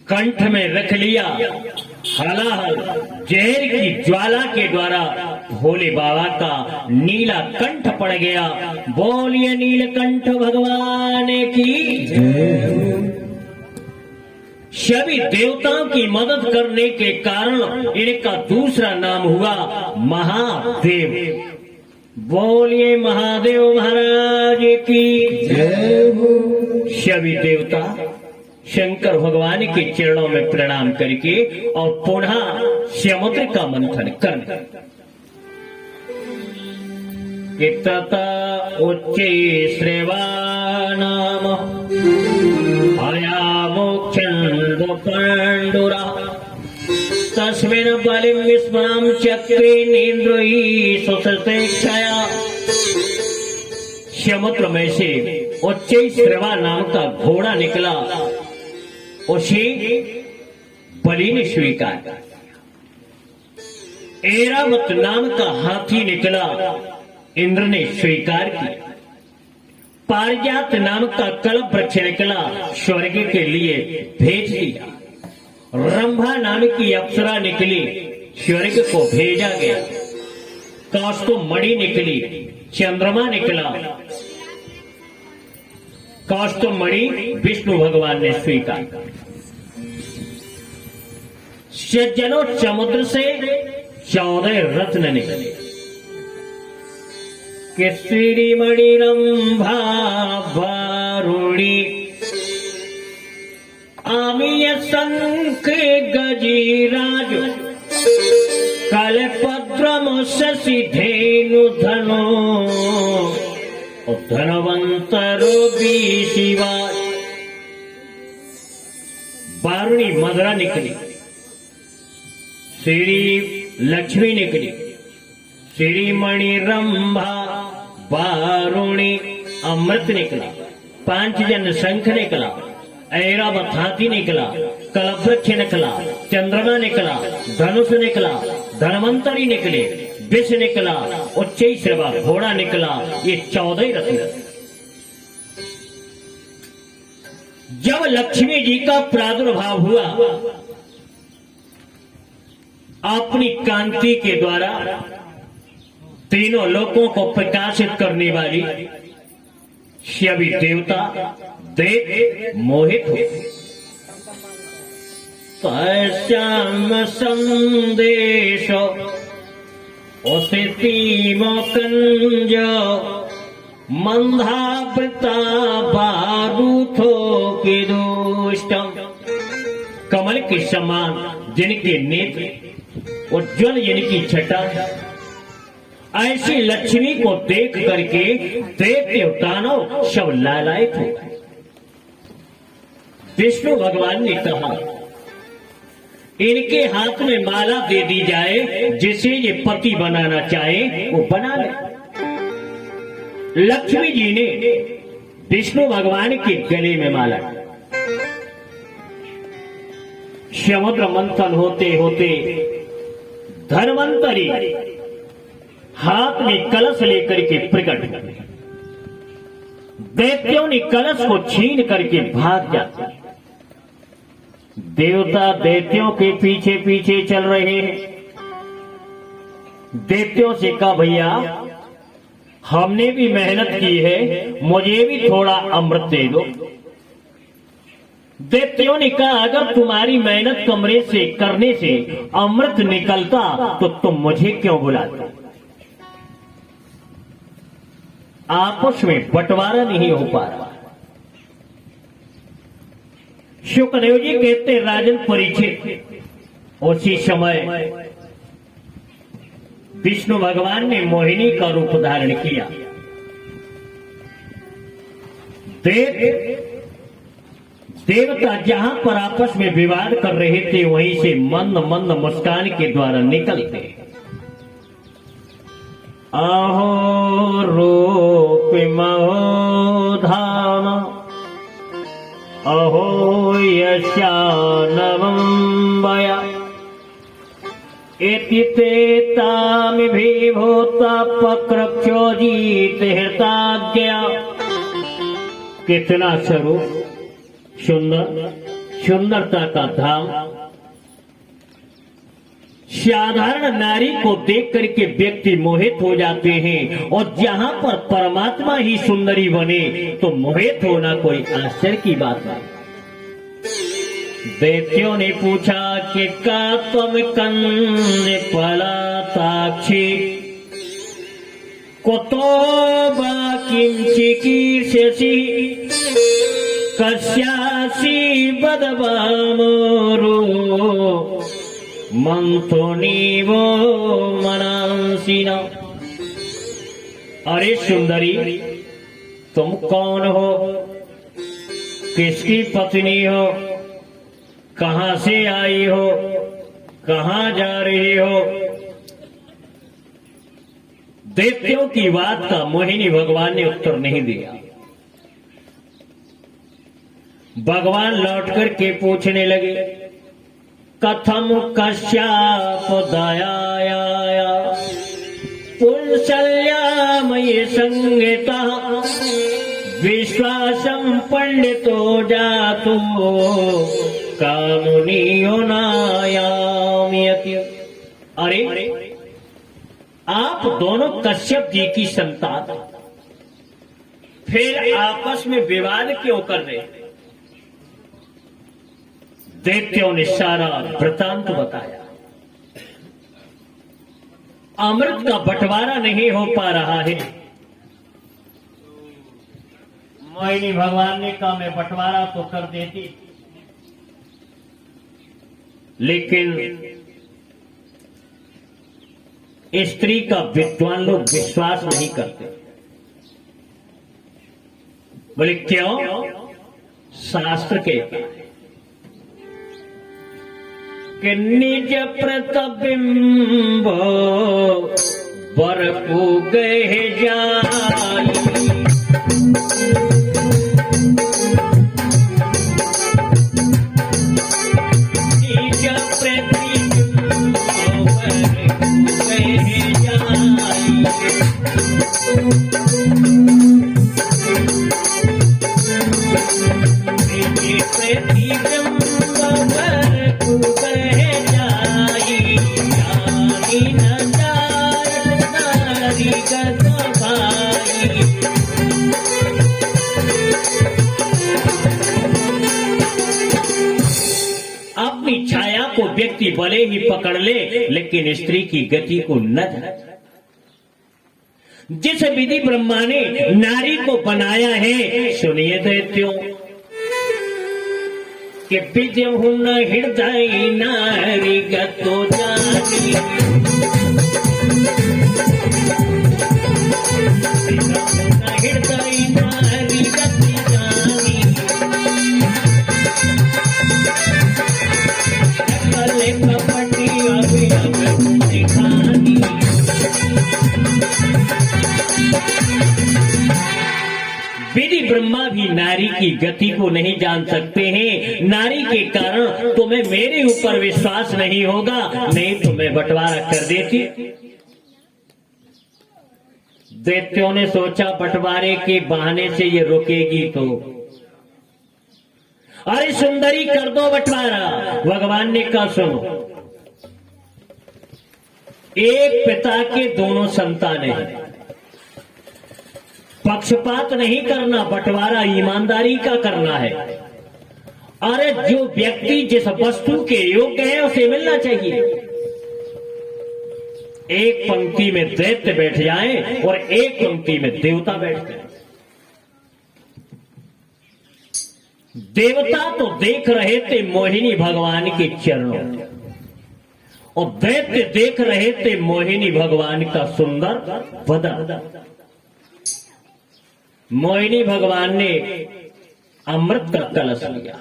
A: कंठ में रख लिया। हलाहल जहर की ज्वाला के द्वारा भोले बाबा का नीला कंठ पड़ गया। बोलिए नीलकंठ भगवान की। सभी देवताओं की मदद करने के कारण इनका दूसरा नाम हुआ महादेव। बोलिए महादेव महाराज की जय हो। सभी देवता शंकर भगवान के चरणों में प्रणाम करके और पुनः समुद्र का मंथन करना। इत्तता उच्चे श्रेवा नाम आयामोक्षन्द पाण्डुरा तस्मिन् बलिं विस्मरां चक्रेणेन्द्रयी सुसतेक्षया। समुद्र में से उच्चे श्रेवा नाम का घोड़ा निकला, उसे बलि ने स्वीकार किया। ऐरावत नाम का हाथी निकला, इंद्र ने स्वीकार किया। पारिजात नाम का कल्प वृक्ष निकला, स्वर्ग के लिए भेज दिया। रंभा नाम की अप्सरा निकली, स्वर्ग को भेजा गया। कौस्तुभमणि निकली, चंद्रमा निकला। कौस्तुभमणि विष्णु भगवान ने स्वीकार किया। सज्जनों, समुद्र से 14 रत्न निकले कि श्रीमणि रंभा वारुणी आमीय शंख गजिराज कलपद्रम शशि धेनु धनो धनवंतरो शिवा। वारुणी मदरा निकली, श्री लक्ष्मी निकली, श्रीमणि रंभा वारुणी अमृत निकला, 5 जन शंख निकला, ऐरावत हाथी निकला, कलवृक्ष निकला, चंद्रमा निकला, धनुष निकला, धनवंतरी निकले, विष निकला, उच्चैश्रवा घोड़ा निकला। ये 14 रत्न। जब लक्ष्मी जी का प्रादुर्भाव हुआ अपनी कांति के द्वारा तीनों लोकों को प्रकाशित करने वाली, सभी देवता देख मोहित हो। तस्याम संदेश कंज मंधावृता बारूथो के दुष्टम। कमल के समान जिनके नेत्र उज्ज्वल जिनकी छटा, ऐसी लक्ष्मी को देख करके दैत्य दानव सब लालायित हो। विष्णु भगवान ने कहा इनके हाथ में माला दे दी जाए, जिसे ये पति बनाना चाहे वो बना ले। लक्ष्मी जी ने विष्णु भगवान के गले में माला, समुद्र मंथन होते होते धन्वंतरी हाथ में कलश लेकर के प्रकट हुए। दैत्यों ने कलश को छीन करके भाग जाते। देवता दैत्यों के पीछे पीछे चल रहे हैं। दैत्यों से कहा भैया हमने भी मेहनत की है, मुझे भी थोड़ा अमृत दे दो। दैत्यों ने कहा अगर तुम्हारी मेहनत कमरे से करने से अमृत निकलता तो तुम मुझे क्यों बुलाते। आपस में बंटवारा नहीं हो पा रहा। शुकदेव जी कहते राजन परीक्षित, उसी समय विष्णु भगवान ने मोहिनी का रूप धारण किया। देवता जहां पर आपस में विवाद कर रहे थे वहीं से मंद मंद मुस्कान के द्वारा निकलते। अहो रूप धाम अहो यशानवं वया इति ते तामिभिभूता पक्रक्षोजीत हृताज्ञा। कितना स्वरूप सुंदर, सुंदरता का धाम। साधारण नारी को देख करके व्यक्ति मोहित हो जाते हैं, और जहां पर परमात्मा ही सुंदरी बने तो मोहित होना कोई आश्चर्य की बात नहीं। दैत्यों ने पूछा कि का तुम कंद पलाताक्षी कुतो किंचिकीर्षसि कस्यासि बदबामरो मंथुनीवो मनांसिना। अरे सुंदरी तुम कौन हो, किसकी पत्नी हो, कहां से आई हो, कहां जा रही हो। दैत्यों की बात का मोहिनी भगवान ने उत्तर नहीं दिया। भगवान लौट करके पूछने लगे कथम कश्याप दयाया पुंसल्यामयि संगीता विश्वासं पंडितो जातो कामुनियो नायाम्यति। अरे आप दोनों कश्यप जी की संतान, फिर आपस में विवाद क्यों कर रहे। दैत्यों ने सारा वृतांत बताया। अमृत का बंटवारा नहीं हो पा रहा है। मोहिनी भगवान ने कहा मैं बंटवारा तो कर देती, लेकिन स्त्री का विद्वान लोग विश्वास नहीं करते। बोले क्यों? शास्त्र कहता है कि निज प्रतिबिंब बरपू गए जाई, निज प्रतिबिंब बरपू गए जाई, निज प्रतिबिंब बरपू गए जाई, जानी न जाए नारी गसभाई। अपनी छाया को व्यक्ति भले ही पकड़ ले, लेकिन स्त्री की गति को न जाने। जिस विधि ब्रह्मा ने नारी को बनाया है, सुनिए दैत्यों, कि विजहु न हृदय नारी गतो जानी, विजहु न हृदय नारी गति जानी, कले कपटी अभिनव दिखानी। विधि ब्रह्मा भी नारी की गति को नहीं जान सकते हैं। नारी के कारण तुम्हें मेरे ऊपर विश्वास नहीं होगा, नहीं तो मैं बंटवारा कर देती। दैत्यों ने सोचा बंटवारे के बहाने से ये रुकेगी तो, अरे सुंदरी कर दो बंटवारा। भगवान ने कहा सुनो, एक पिता के दोनों संतान हैं, पक्षपात नहीं करना, बंटवारा ईमानदारी का करना है। अरे जो व्यक्ति जिस वस्तु के योग्य है उसे मिलना चाहिए। एक पंक्ति में दैत्य बैठ जाएं और एक पंक्ति में देवता बैठ जाएं। देवता तो देख रहे थे मोहिनी भगवान के चरणों, और दैत्य देख रहे थे मोहिनी भगवान का सुंदर बदन। मोहिनी भगवान ने अमृत का कलश लिया,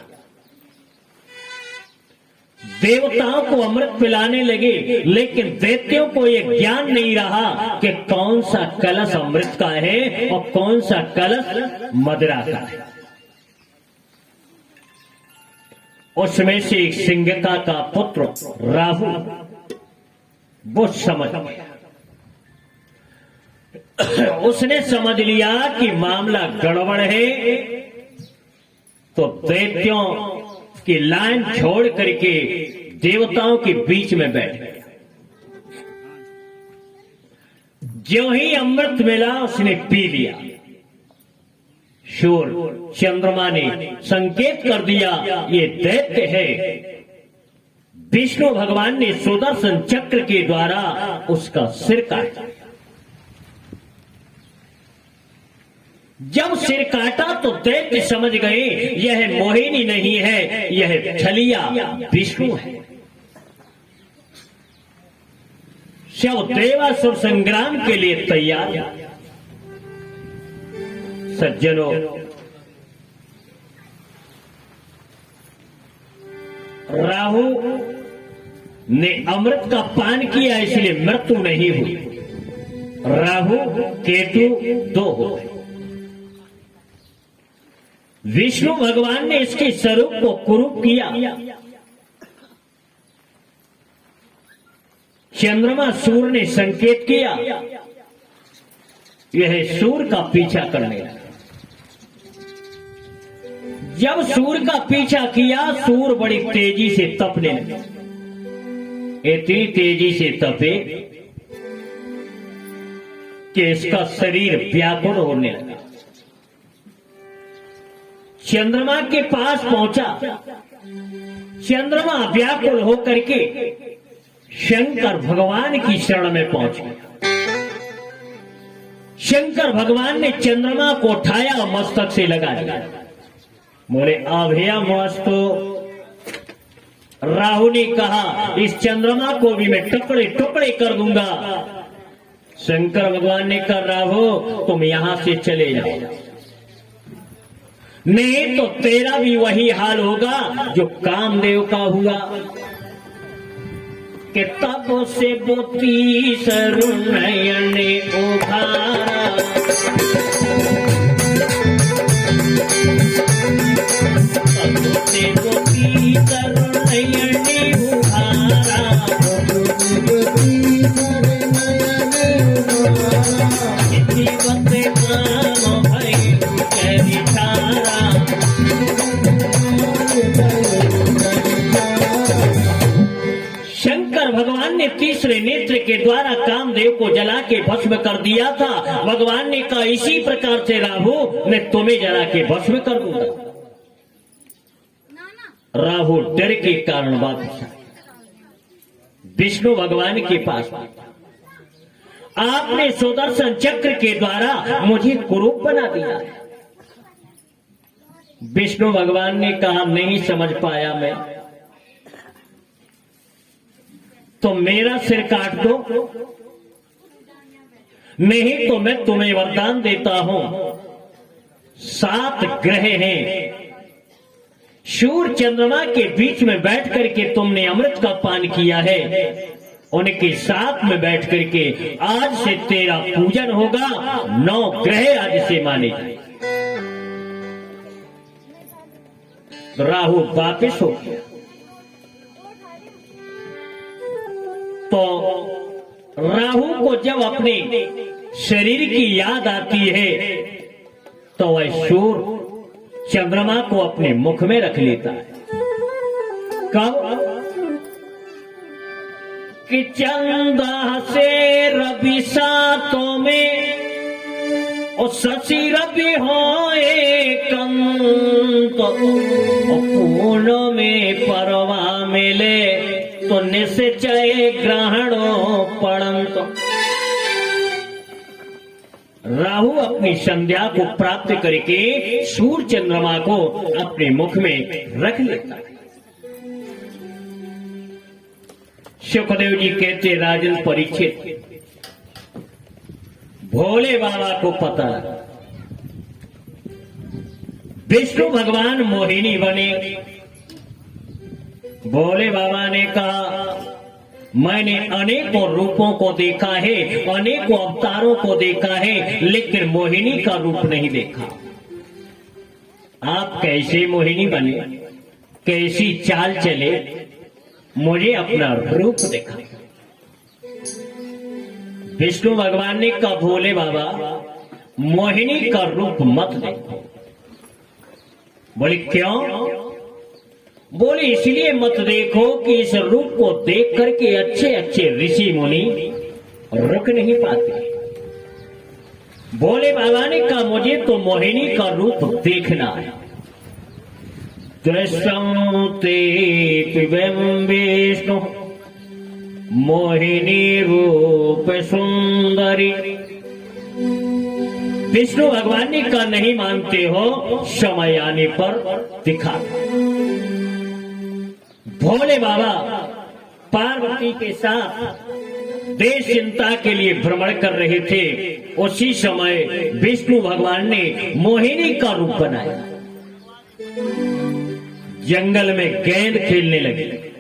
A: देवताओं को अमृत पिलाने लगे, लेकिन दैत्यों को यह ज्ञान नहीं रहा कि कौन सा कलश अमृत का है और कौन सा कलश मदिरा का है। उसमें से एक सिंहिका का पुत्र राहु वो समझ गया, उसने समझ लिया कि मामला गड़बड़ है, तो दैत्यों की लाइन छोड़ करके देवताओं के बीच में बैठ गया। जो ही अमृत मिला उसने पी लिया। सूर्य चंद्रमा ने संकेत कर दिया ये दैत्य है। विष्णु भगवान ने सुदर्शन चक्र के द्वारा उसका सिर काटा। जब सिर काटा तो दैत्य समझ गए यह मोहिनी नहीं है, यह छलिया विष्णु है। शव देवासुर संग्राम के लिए तैयार। सज्जनों, राहु ने अमृत का पान किया इसलिए मृत्यु नहीं हुई। राहु केतु दो हो गए। विष्णु भगवान ने इसके स्वरूप को कुरूप किया। चंद्रमा सूर्य ने संकेत किया, यह सूर्य का पीछा करने लगा। जब सूर्य का पीछा किया, सूर्य बड़ी तेजी से तपने लगा। इतनी तेजी से तपे कि इसका शरीर व्याकुल होने लगा। चंद्रमा के पास पहुंचा। चंद्रमा व्याकुल होकर के शंकर भगवान की शरण में पहुंच गया। शंकर भगवान ने चंद्रमा को उठाया और मस्तक से लगा दिया। बोले भैया मस्तो। राहु ने कहा इस चंद्रमा को भी मैं टुकड़े टुकड़े कर दूंगा। शंकर भगवान ने कहा राहु तुम यहां से चले जाओ, नहीं तो तेरा भी वही हाल होगा जो कामदेव का हुआ कि तब से बोती सरुनयन उभारा। तब से बोती सरुनयन उभारा। इसी बंदे काम भई तेरी धारा। शंकर भगवान ने तीसरे नेत्र के द्वारा कामदेव को जला के भस्म कर दिया था। भगवान ने कहा इसी प्रकार से राहु मैं तुम्हें जला के भस्म कर दूंगा। राहु डर के कारण वापस विष्णु भगवान के पास आपने सुदर्शन चक्र के द्वारा मुझे कुरूप बना दिया। विष्णु भगवान ने कहा नहीं समझ पाया मैं, तो मेरा सिर काट दो, नहीं तो मैं तुम्हें वरदान देता हूं। 7 ग्रह हैं, सूर्य चंद्रमा के बीच में बैठ करके तुमने अमृत का पान किया है, उनके साथ में बैठ करके आज से तेरा पूजन होगा। 9 ग्रह आज से माने जाए। राहु वापिस हो गया तो राहु को जब अपने शरीर की याद आती है तो वह सूर्य चंद्रमा को अपने मुख में रख लेता है। कब कि चंदा से रवि सातों में और शशि रवि हो एकांत और पूर्ण में परवा मिले तो निश्चय ग्रहणों पड़ंत। राहु अपनी संध्या को प्राप्त करके सूर्य चंद्रमा को अपने मुख में रख लेता है। सुखदेव जी कहते राजन परीक्षित भोले बाबा को पता विष्णु भगवान मोहिनी बने। भोले बाबा ने कहा मैंने अनेकों रूपों को देखा है, अनेकों अवतारों को देखा है, लेकिन मोहिनी का रूप नहीं देखा। आप कैसे मोहिनी बने, कैसी चाल चले, मुझे अपना रूप देखा। विष्णु भगवान ने कहा भोले बाबा मोहिनी का रूप मत देखो। बोले क्यों? बोले इसलिए मत देखो कि इस रूप को देख करके अच्छे अच्छे ऋषि मुनि रुक नहीं पाते। भोले बाबा ने कहा मुझे तो मोहिनी का रूप देखना है। विष्णु मोहिनी रूप सुंदरी। विष्णु भगवान ने कहा नहीं मानते हो, समय आने पर दिखा। भोले बाबा पार्वती के साथ देश चिंता के लिए भ्रमण कर रहे थे। उसी समय विष्णु भगवान ने मोहिनी का रूप बनाया। जंगल में गेंद खेलने लगे।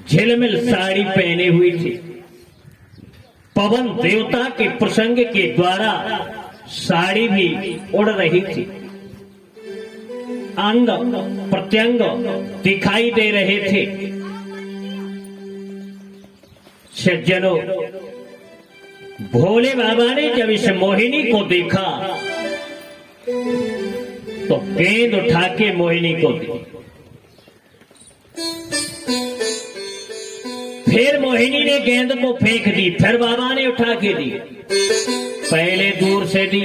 A: झिलमिल साड़ी पहने हुई थी। पवन देवता के प्रसंग के द्वारा साड़ी भी उड़ रही थी। अंग प्रत्यंग दिखाई दे रहे थे। सज्जनों, भोले बाबा ने जब इस मोहिनी को देखा तो गेंद उठा के मोहिनी को दी। फिर मोहिनी ने गेंद को फेंक दी। फिर बाबा ने उठा के दी। पहले दूर से दी,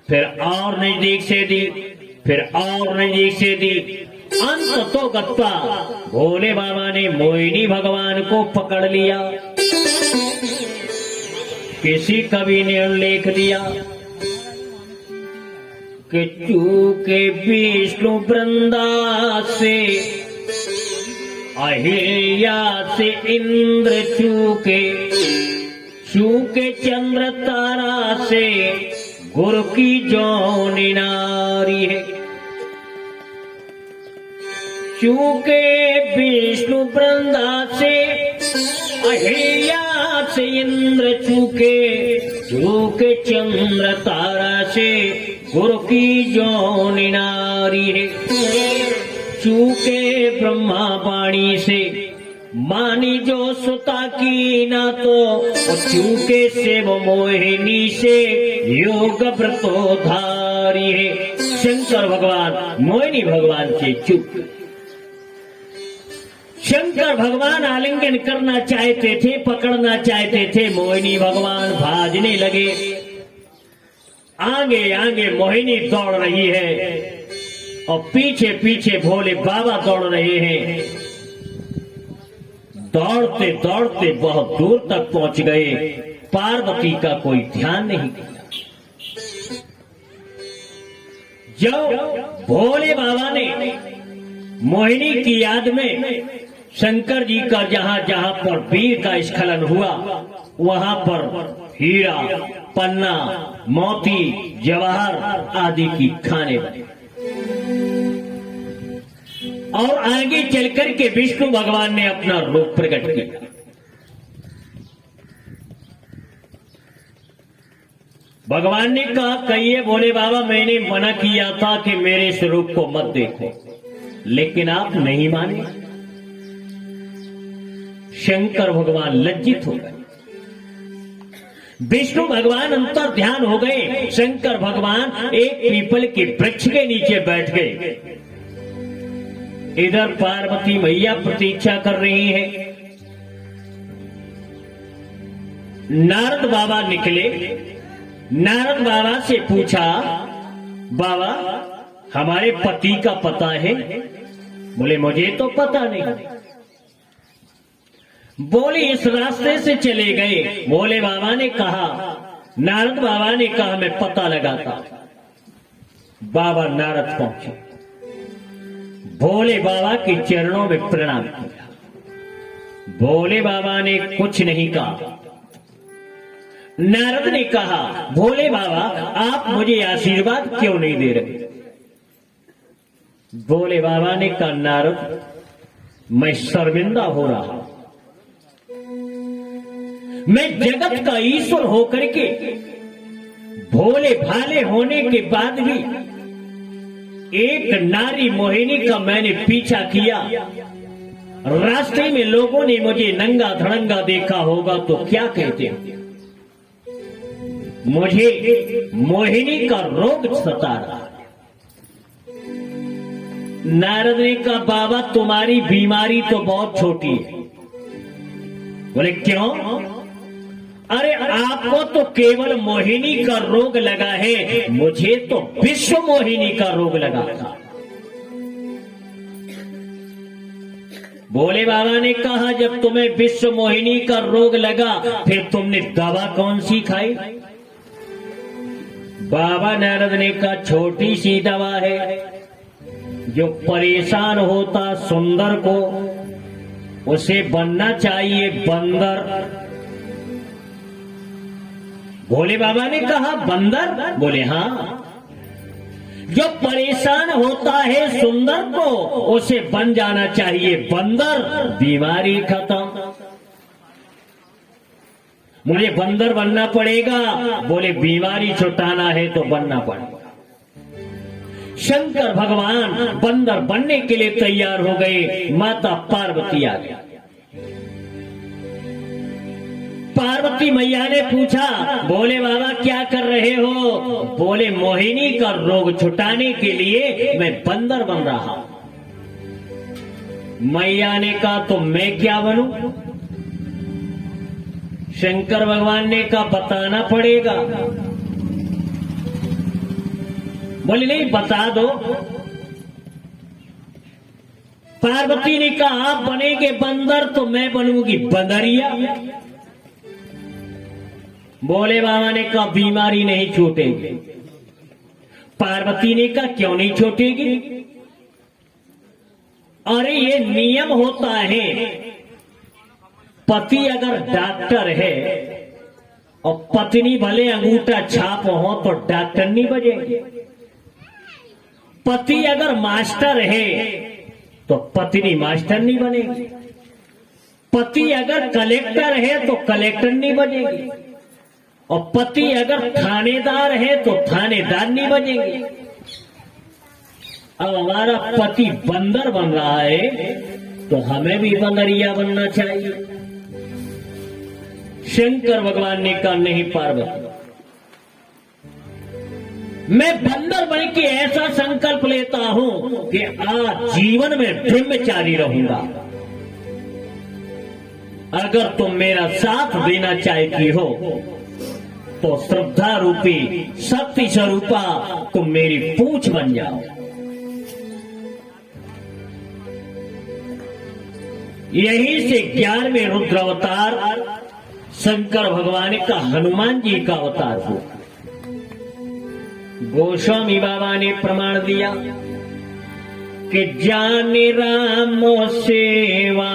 A: फिर और नजदीक से दी, फिर और नजदीक से दी। अंत तो गत्वा भोले बाबा ने मोहिनी भगवान को पकड़ लिया। किसी कवि ने उल्लेख दिया कि चूके विष्णु वृंदा से, अहिल्या से इंद्र चूके, चूके चंद्र तारा से, गुरु की जोनी नारी है। चूके विष्णु वृंदा से, अहिल्या से इंद्र चूके, चूके चंद्र तारा से, गुरु की जोनी नारी है। चूके ब्रह्मा वाणी से, मानी जो सुता की ना तो, चूके से वो मोहिनी से, योग व्रतो धारी है। शंकर भगवान मोहिनी भगवान से चूक। शंकर भगवान आलिंगन करना चाहते थे, पकड़ना चाहते थे, मोहिनी भगवान भाजने लगे। आगे आगे मोहिनी दौड़ रही है और पीछे पीछे भोले बाबा दौड़ रहे हैं। दौड़ते दौड़ते बहुत दूर तक पहुंच गए। पार्वती का कोई ध्यान नहीं किया। जब भोले बाबा ने मोहिनी की याद में शंकर जी का जहां जहां पर वीर का स्खलन हुआ, वहां पर हीरा, पन्ना, मोती, जवाहर आदि की खाने बने। और आगे चलकर के विष्णु भगवान ने अपना रूप प्रकट किया। भगवान ने कहा, कहिए भोले बाबा, मैंने मना किया था कि मेरे स्वरूप को मत देखो, लेकिन आप नहीं माने। शंकर भगवान लज्जित हो गए। विष्णु भगवान अंतर ध्यान हो गए। शंकर भगवान एक पीपल के वृक्ष के नीचे बैठ गए। इधर पार्वती मैया प्रतीक्षा कर रही है। नारद बाबा निकले। नारद बाबा से पूछा, बाबा हमारे पति का पता है? बोले मुझे तो पता नहीं। बोले इस रास्ते से चले गए। भोले बाबा ने कहा, नारद बाबा ने कहा मैं पता लगाता। बाबा नारद पहुंचे, भोले बाबा के चरणों में प्रणाम किया। भोले बाबा ने कुछ नहीं कहा। नारद ने कहा, भोले बाबा आप मुझे आशीर्वाद क्यों नहीं दे रहे? भोले बाबा ने कहा, नारद मैं शर्मिंदा हो रहा, मैं जगत का ईश्वर होकर के भोले भाले होने के बाद भी एक नारी मोहिनी का मैंने पीछा किया। रास्ते में लोगों ने मुझे नंगा धड़ंगा देखा होगा तो क्या कहते हैं? मुझे मोहिनी का रोग सता रहा। नारद ने कहा, बाबा तुम्हारी बीमारी तो बहुत छोटी है। बोले क्यों? अरे आपको तो केवल मोहिनी का रोग लगा है, मुझे तो विश्व मोहिनी का रोग लगा था। भोले बाबा ने कहा, जब तुम्हें विश्व मोहिनी का रोग लगा फिर तुमने दवा कौन सी खाई? बाबा नारद ने कहा, छोटी सी दवा है। जो परेशान होता सुंदर को, उसे बनना चाहिए बंदर। भोले बाबा ने कहा, बंदर? बोले हाँ। जो परेशान होता है सुंदर को, उसे बन जाना चाहिए बंदर, बीमारी खत्म। मुझे बंदर बनना पड़ेगा। बोले बीमारी छुटाना है तो बनना पड़ेगा। शंकर भगवान बंदर बनने के लिए तैयार हो गए। माता पार्वती आ गई। पार्वती मैया ने पूछा, भोले बाबा क्या कर रहे हो? बोले मोहिनी का रोग छुटाने के लिए मैं बंदर बन रहा हूं। मैया ने कहा, तो मैं क्या बनूं? शंकर भगवान ने कहा, बताना पड़ेगा। बोले नहीं, बता दो। पार्वती ने कहा आप बनेंगे बंदर तो मैं बनूंगी बंदरिया। भोले बाबा ने कहा बीमारी नहीं छूटेगी। पार्वती ने कहा क्यों नहीं छूटेगी? अरे ये नियम होता है, पति अगर डॉक्टर है और पत्नी भले अंगूठा छाप हो तो डॉक्टर नहीं बजेगी। पति अगर मास्टर है तो पत्नी मास्टर नहीं बनेगी। पति अगर कलेक्टर है तो कलेक्टर नहीं बनेगी। और पति अगर थानेदार है तो थानेदार नहीं बनेगी। अब हमारा पति बंदर बन रहा है तो हमें भी बंदरिया बनना चाहिए। शंकर भगवान ने कहा नहीं पार्वती, मैं बंदर बन के ऐसा संकल्प लेता हूं कि आज जीवन में ब्रह्मचारी रहूंगा। अगर तुम मेरा साथ देना चाहती हो तो श्रद्धा रूपी शक्ति स्वरूपा तुम मेरी पूंछ बन जाओ। यहीं से 11वें रुद्र अवतार शंकर भगवान का हनुमान जी का अवतार हुआ। गोस्वामी बाबा ने प्रमाण दिया कि जाने राम सेवा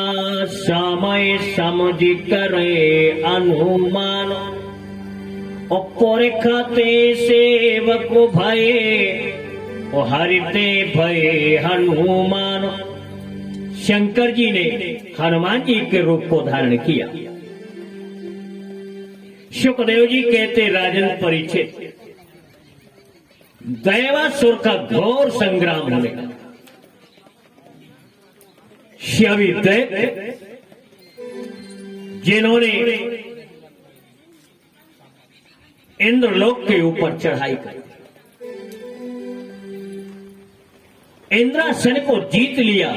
A: समय समझ करे अनुमान और पोरखते सेवक भये और हरिते भये हनुमान। शंकर जी ने हनुमान जी के रूप को धारण किया। सुखदेव जी कहते राजन परीक्षित, दैवासुर का घोर संग्राम होने का शिवी दैत्य जिन्होंने इंद्रलोक के ऊपर चढ़ाई की, इंद्रासन को जीत लिया,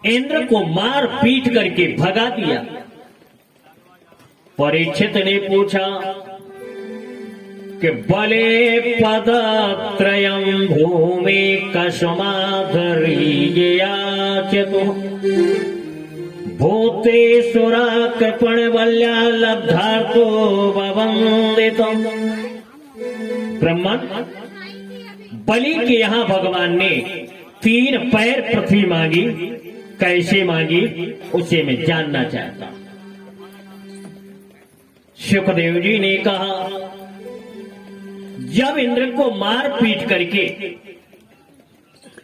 A: इंद्र को मार पीट करके भगा दिया। परीक्षित ने पूछा कि बले पदत्रयं भूमि कस्मादरीयाचतु भूतेश्वरा कृपण बल्या लब्धार्थो ववंदितम्। ब्रह्मन, बलि के यहां भगवान ने 3 पैर पृथ्वी मांगी, कैसे मांगी उसे मैं जानना चाहता हूं। सुखदेव जी ने कहा जब इंद्र को मार पीट करके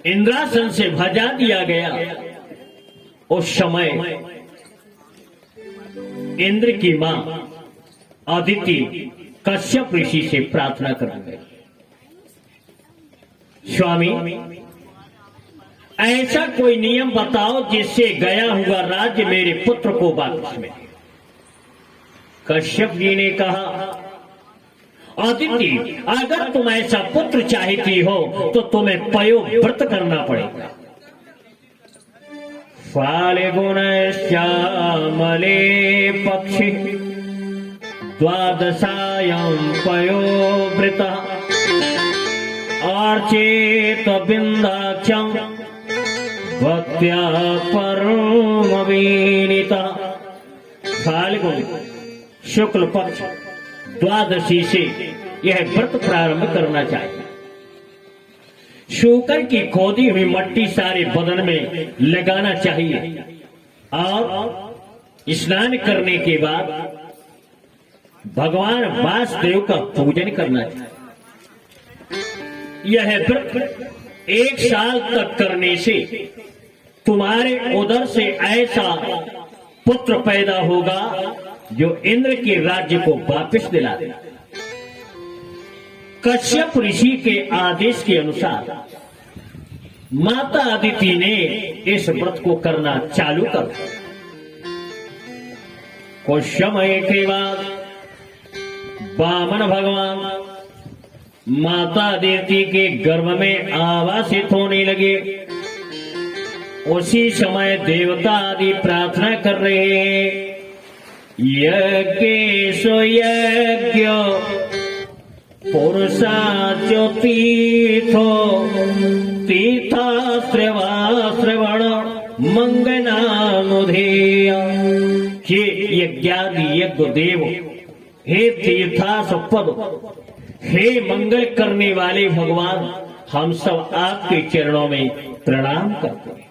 A: इंद्रासन से भजा दिया गया, उस समय इंद्र की मां अदिति कश्यप ऋषि से प्रार्थना करने गई, स्वामी ऐसा कोई नियम बताओ जिससे गया हुआ राज्य मेरे पुत्र को वापस मिले। कश्यप जी ने कहा अदिति, अगर तुम ऐसा पुत्र चाहती हो तो तुम्हें पयो व्रत करना पड़ेगा। फाल्गुन श्यामले पक्षी द्वादशायां पयो व्रत आर्चेत बिंदाक्षं भक्त्या परमवीनिता। फाल्गुन शुक्ल पक्ष द्वादशी से यह व्रत प्रारंभ करना चाहिए। शुकर की खोदी हुई मट्टी सारे बदन में लगाना चाहिए और स्नान करने के बाद भगवान वासुदेव का पूजन करना चाहिए। यह व्रत 1 साल तक करने से तुम्हारे उदर से ऐसा पुत्र पैदा होगा जो इंद्र के राज्य को वापस दिला देगा। कश्यप ऋषि के आदेश के अनुसार माता अदिति ने इस व्रत को करना चालू कर दिया। कुछ समय के बाद वामन भगवान माता अदिति के गर्भ में आवासित होने लगे। उसी समय देवता आदि प्रार्थना कर रहे हैं, यज्ञेशो यज्ञ पुरुषा च तीर्थो तीर्थाश्रवा श्रवण मंगनानुधेय। हे यज्ञादि यज्ञ देव, हे तीर्थास्पद, हे मंगल करने वाले भगवान, हम सब आपके चरणों में प्रणाम करते हैं।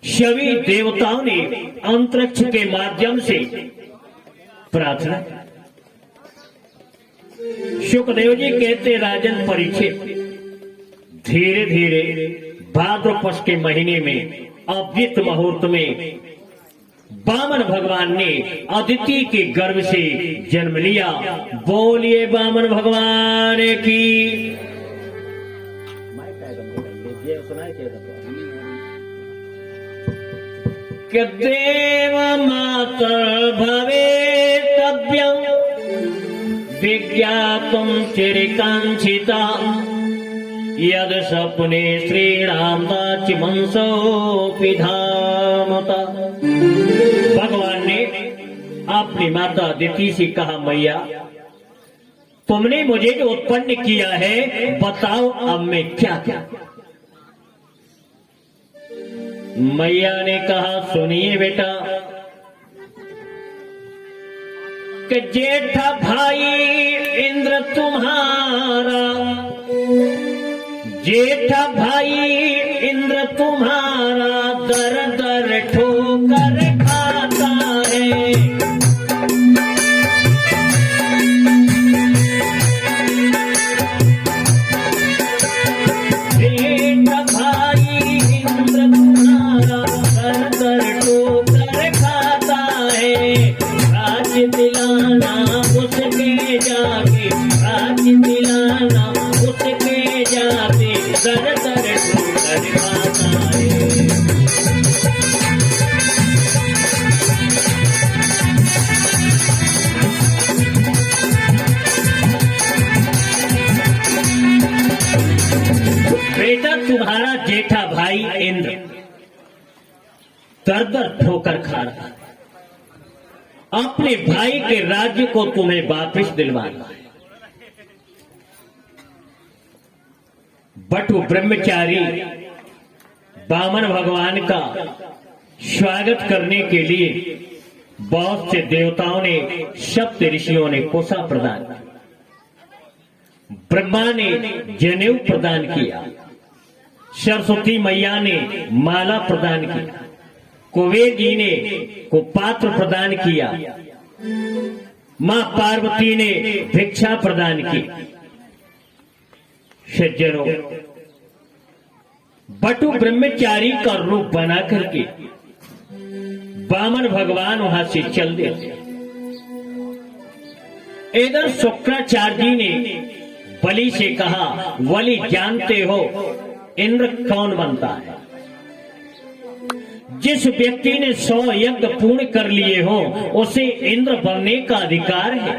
A: सभी देवताओं ने अंतरिक्ष के माध्यम से प्रार्थना। सुखदेव जी कहते, राजन परीक्षित, धीरे धीरे भाद्र पक्ष के महीने में अव्यक्त मुहूर्त में वामन भगवान ने अदिति के गर्भ से जन्म लिया। बोलिए वामन भगवान की। कि देव मातर भवेतव्यं विज्ञातुं चिरकांक्षिता यद सपने श्रीराम दाचिमंसोऽपि धामता। भगवान ने अपनी माता अदिति से कहा, मैया तुमने मुझे जो उत्पन्न किया है, बताओ अब मैं क्या क्या। मैया ने कहा, सुनिए बेटा, कि जेठा भाई इंद्र तुम्हारा, जेठा भाई इंद्र तुम्हारा दर दर ठोकर खाता है। जेठा भाई इंद्र तुम्हारा दर दर ठोकर खाता है। राज दिलाना उसके जाके, राज दिलाना उसके जाके दर दर ठोकर खाता है। बेटा तुम्हारा जेठा भाई इंद्र दर दर ठोकर खा रहा है। अपने भाई के राज्य को तुम्हें वापस दिलवाना है। बटु ब्रह्मचारी वामन भगवान का स्वागत करने के लिए बहुत से देवताओं ने, सप्त ऋषियों ने कोसा प्रदान किया। ब्रह्मा ने जनेऊ प्रदान किया, सरस्वती मैया ने माला प्रदान किया, कुबेर जी ने को पात्र प्रदान किया, मां पार्वती ने भिक्षा प्रदान की। सज्जनों, बटु ब्रह्मचारी का रूप बना करके वामन भगवान वहां से चल देते। इधर शुक्राचार्य जी ने बलि से कहा, बलि जानते हो इंद्र कौन बनता है? जिस व्यक्ति ने 100 यज्ञ पूर्ण कर लिए हो उसे इंद्र बनने का अधिकार है।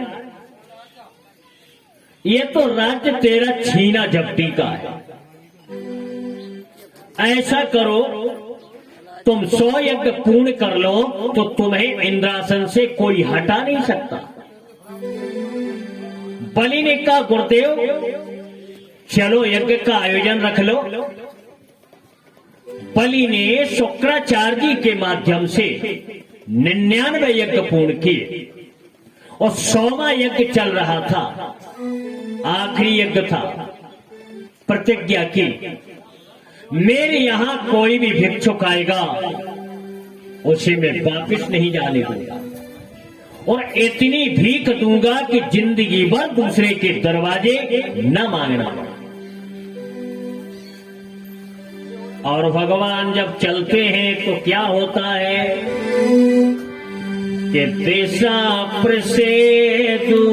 A: ये तो राज्य तेरा छीना झपटी का है। ऐसा करो, तुम 100 यज्ञ पूर्ण कर लो तो तुम्हें इंद्रासन से कोई हटा नहीं सकता। बलि ने कहा, गुरुदेव चलो यज्ञ का आयोजन रख लो। बलि ने शुक्राचार्य जी के माध्यम से 99 यज्ञ पूर्ण किए और 100वां यज्ञ चल रहा था, आखिरी यज्ञ था। प्रतिज्ञा की, मेरे यहां कोई भी भिक्षुक आएगा उसे मैं वापस नहीं जाने दूंगा और इतनी भीख दूंगा कि जिंदगी भर दूसरे के दरवाजे न मांगना पड़े। और भगवान जब चलते हैं तो क्या होता है कि दिशा प्रसेदु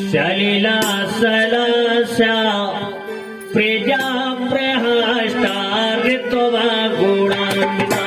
A: सलिला सलासा प्रजा प्रहष्टा ऋतवा गुणान्विता।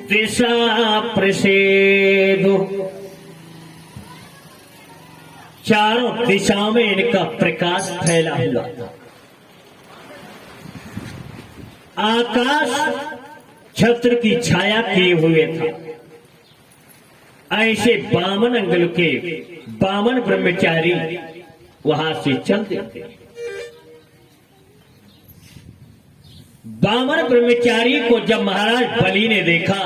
A: दिशा से चारों दिशाओं में इनका प्रकाश फैला हुआ था। आकाश छत्र की छाया किए हुए था। ऐसे 52 अंगुल के 52 ब्रह्मचारी वहां से चलते थे। 52 ब्रह्मचारी को जब महाराज बलि ने देखा,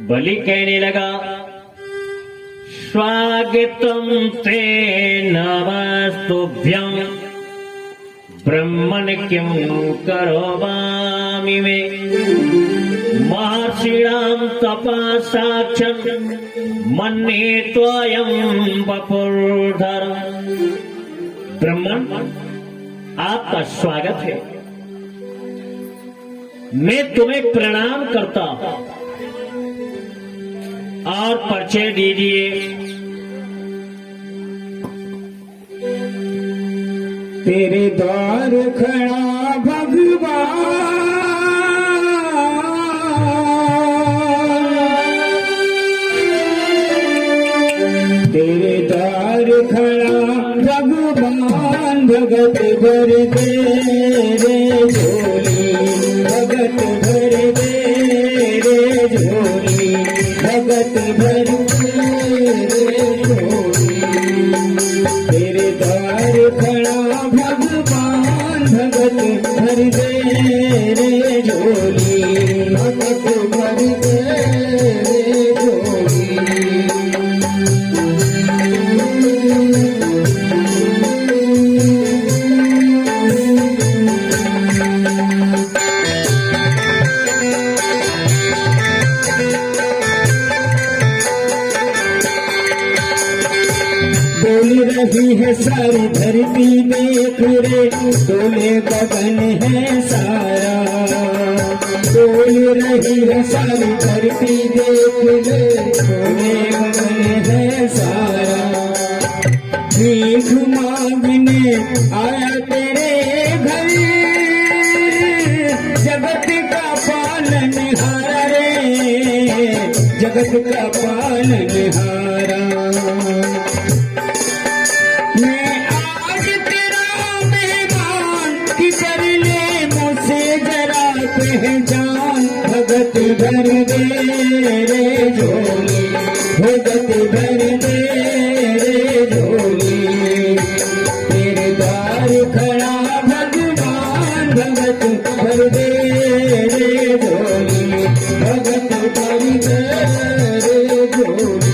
A: बलि कहने लगा, स्वागतम ते नमस्तुभ्यं ब्रह्मण किं करोमि मे महर्षिणां तपः साक्षात् मन्ये त्वयं वपुर्धर। ब्रह्मण, आपका स्वागत है। मैं तुम्हें प्रणाम करता हूं और परिचय दीजिए।
B: तेरे द्वार खड़ा भगवान, तेरे द्वार खड़ा भगवान, भगत भर दे रे झोली, भगत भर दे रे झोली, भगत भर दे रे झोली। तेरे द्वार खड़ा भगवान, भगत भर दे रे झोली, भगत भर दे रे झोली। डोल रही है सारी धरती देख रे, डोले गगन है सारा। डोल रही है सारी धरती देख रे, डोले गगन है सारा। भीख मांगने आया तेरे घर, जगत का पालनहारा रे, जगत का पालनहारा। मैं आज तेरा मेहमान, कि कर ले मुझसे जरा पहचान। भगत भर दे रे झोली, भगत भर दे रे झोली। तेरे द्वार खड़ा भगवान, भगत भर दे रे झोली, भगत भर दे रे झोली।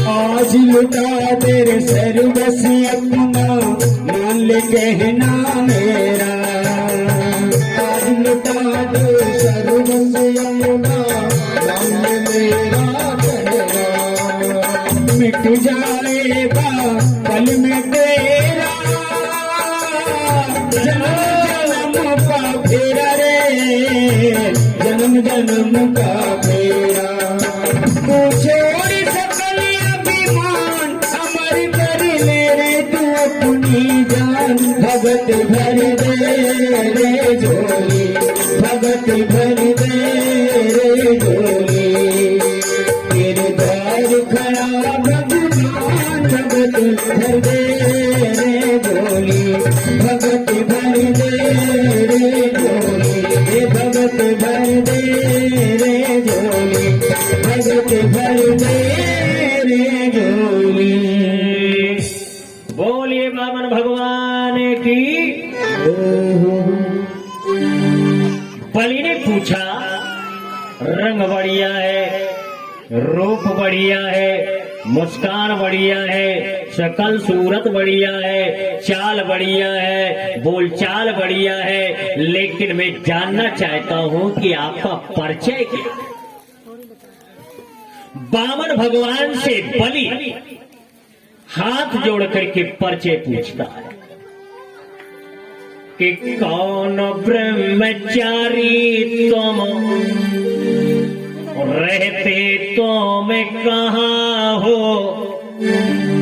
B: आज लुटा तेरे सर्वस्व अपना, मान ले कहना मेरा। आज लुटा तेरे सर्वस्व अपना, मान ले मेरा कहना। मिट जाएगा पल में तेरा जन्म जन्म का फेरा रे, जन्म जन्म का फेरा। तू छोड़ सकल अभिमान, अमर कर ले रे तू अपनी जान। भगत भर दे रे झोली, भगत भर दे रे झोली। तेरे द्वार खड़ा भगवान, भगत भर दे रे झोली, भगत भर दे रे झोली, भगत भर दे रे झोली, भगत भर दे रे झोली।
A: बोलिए वामन भगवान की। बलि ने पूछा, रंग बढ़िया है, रूप बढ़िया है, मुस्कान बढ़िया है, शकल सूरत बढ़िया है, चाल बढ़िया है, बोलचाल बढ़िया है, लेकिन मैं जानना चाहता हूं कि आपका परिचय क्या है। वामन भगवान से बलि हाथ जोड़ करके परिचय पूछता है कि कौन ब्रह्मचारी तुम, पेटों में कहाँ हो,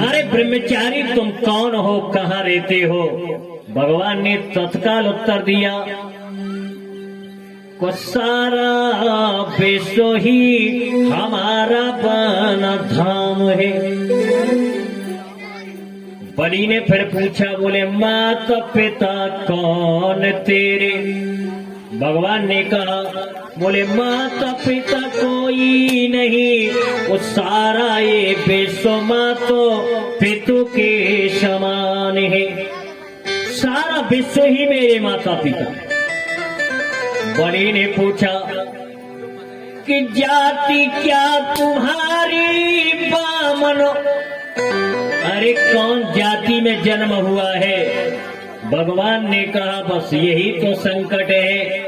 A: अरे ब्रह्मचारी तुम कौन हो, कहाँ रहते हो। भगवान ने तत्काल उत्तर दिया, को सारा विश्व ही हमारा वन धाम है। बलि ने फिर पूछा, बोले माता पिता कौन तेरे। भगवान ने कहा, बोले माता पिता कोई नहीं, वो सारा ये विश्व मातो पितु के समान है, सारा विश्व ही मेरे माता पिता। बलि ने पूछा कि जाति क्या तुम्हारी बामन, अरे कौन जाति में जन्म हुआ है। भगवान ने कहा, बस यही तो संकट है,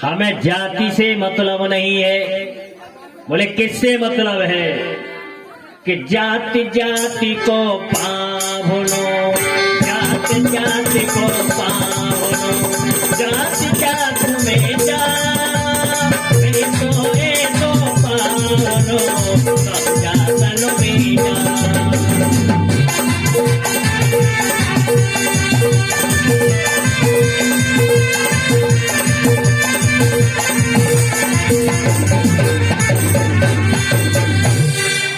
A: हमें जाति से मतलब नहीं है। बोले किससे मतलब है, कि जाति जाति को पावनो, जाति जाति को पावनो, जाति जाति में जा तो पावनो, जातन में जा।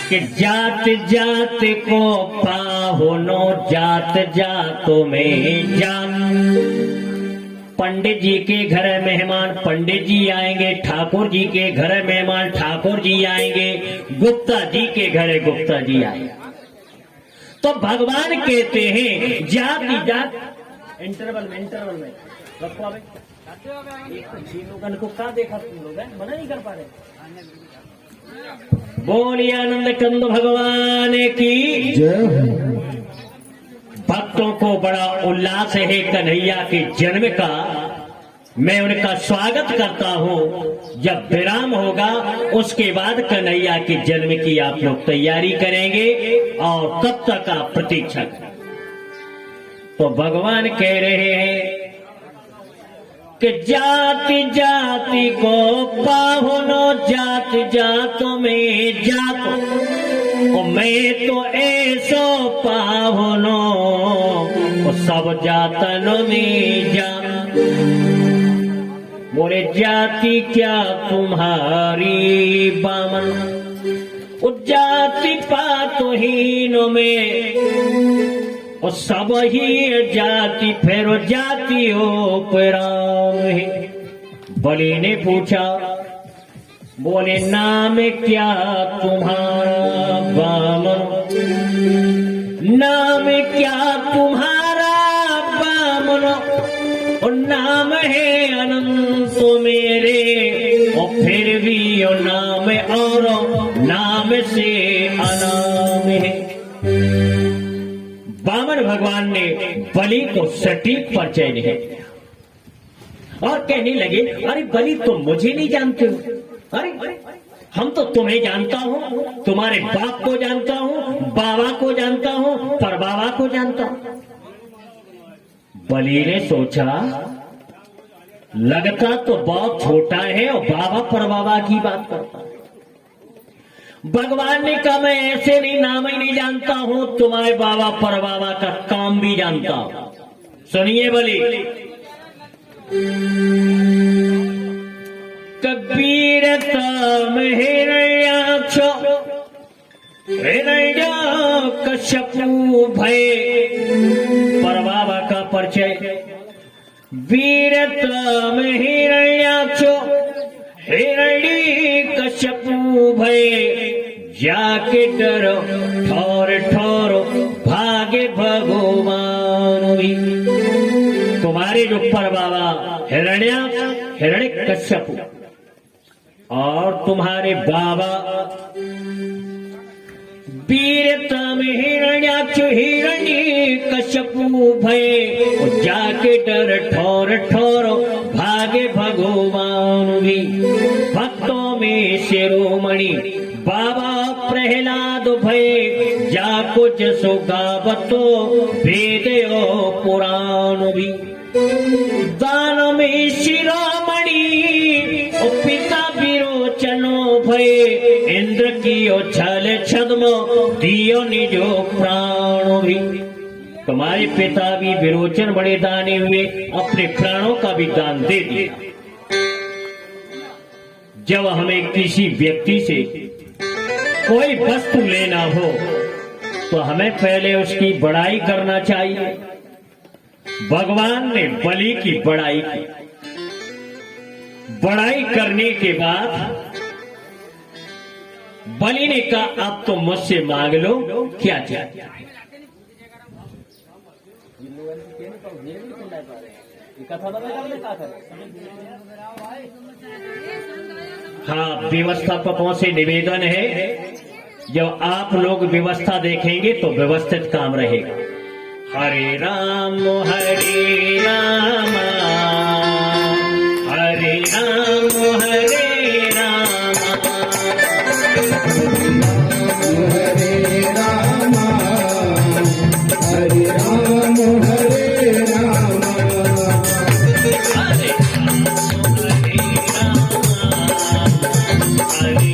A: कि जात जात को पाहुनो, जात जातों में जान। पंडित जी के घर मेहमान पंडित जी आएंगे, ठाकुर जी के घर मेहमान ठाकुर जी आएंगे, गुप्ता जी के घर गुप्ता जी आएंगे। तो भगवान कहते हैं जाति जात इंटरवल में रखो। अबे लोगन को क्या देखा तुम लोग, मना नहीं कर पा रहे। बोलिए आनंद कंद भगवान की
B: जय।
A: भक्तों को बड़ा उल्लास है कन्हैया के जन्म का। मैं उनका स्वागत करता हूँ। जब विराम होगा उसके बाद कन्हैया के जन्म की आप लोग तैयारी करेंगे और तब तक आप प्रतीक्षा करें। तो भगवान कह रहे हैं कि जाति जाति को पाहुनो, जाति जातों में जातो, मैं तो ऐसो पाहुनो, सब जातनों में जा। बोले जाति क्या तुम्हारी बामन, जाति पातो हीनों में, और सब ही जाति फिर जातियों पर राम है। बलि ने पूछा, बोले नाम क्या तुम्हारा बामन, नाम क्या तुम्हारा बामन, और नाम है अनंत मेरे, और फिर भी और नाम और नाम से अनाम है। वामन भगवान ने बलि को सटीक परिचय नहीं दिया और कहने लगे, अरे बलि तुम मुझे नहीं जानते हो, अरे हम तो तुम्हें जानता हूँ, तुम्हारे बाप को जानता हूँ, बाबा को जानता हूँ, परबाबा को जानता हूँ। बलि ने सोचा लगता तो बहुत छोटा है और बाबा परबाबा की बात करता है। भगवान ने कहा मैं ऐसे नहीं, नाम ही नहीं जानता हूं, तुम्हारे बाबा परबाबा का काम भी जानता हूं। सुनिए बलि, कबीरतम हिरण्याक्ष हिरण्यकश्यपु भय, परबाबा का परिचय। वीरतम हिरण्याक्ष हिरण्यकश्यपु भय, जाके डरो ठोर ठोर भागे भगवान भी। तुम्हारे जो परबाबा हिरण्यकश्यपु और तुम्हारे बाबा वीरतम हिरण्याक्ष हिरण्यकश्यपु भय, जाके डर ठोर ठोर भागे भगवान भी। भक्तों में शिरोमणि बाबा प्रहलाद भय, जाको जसो गावतो वेदो पुराण भी। दान में शिरोमणि पिता विरोचनो भय इंद्र की छल छद्म दियो निजो प्राणों भी। तुम्हारे पिता भी विरोचन बड़े दानी हुए, अपने प्राणों का भी दान दे दिया। जब हमें किसी व्यक्ति से कोई वस्तु लेना हो तो हमें पहले उसकी बड़ाई करना चाहिए। भगवान ने बलि की बड़ाई की। बड़ाई करने के बाद बलि ने कहा अब तो मुझसे मांग लो क्या चाहिए। हाँ, व्यवस्थापकों से निवेदन है, जब आप लोग व्यवस्था देखेंगे तो व्यवस्थित काम रहेगा। हरे राम हरे राम, हरे राम हरे राम,
B: हरे राम, हरे राम, हरे राम,
A: हरे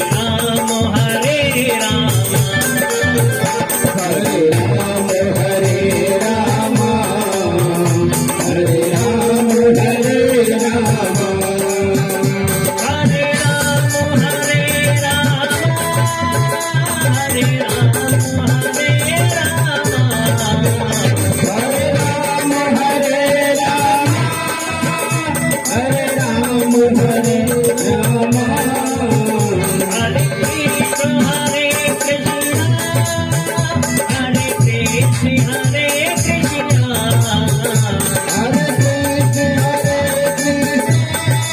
A: राम हरे राम,
B: हरे राम, हरे राम, हरे राम, हरे राम,
A: हरे राम हरे राम, हरे राम हरे राम,
B: हरे राम, हरे राम, हरे राम, हरे राम,
A: हरे कृष्ण हरे कृष्ण, हरे कृष्ण हरे कृष्ण,
B: हरे कृष्ण, हरे कृष्ण, हरे कृष्ण,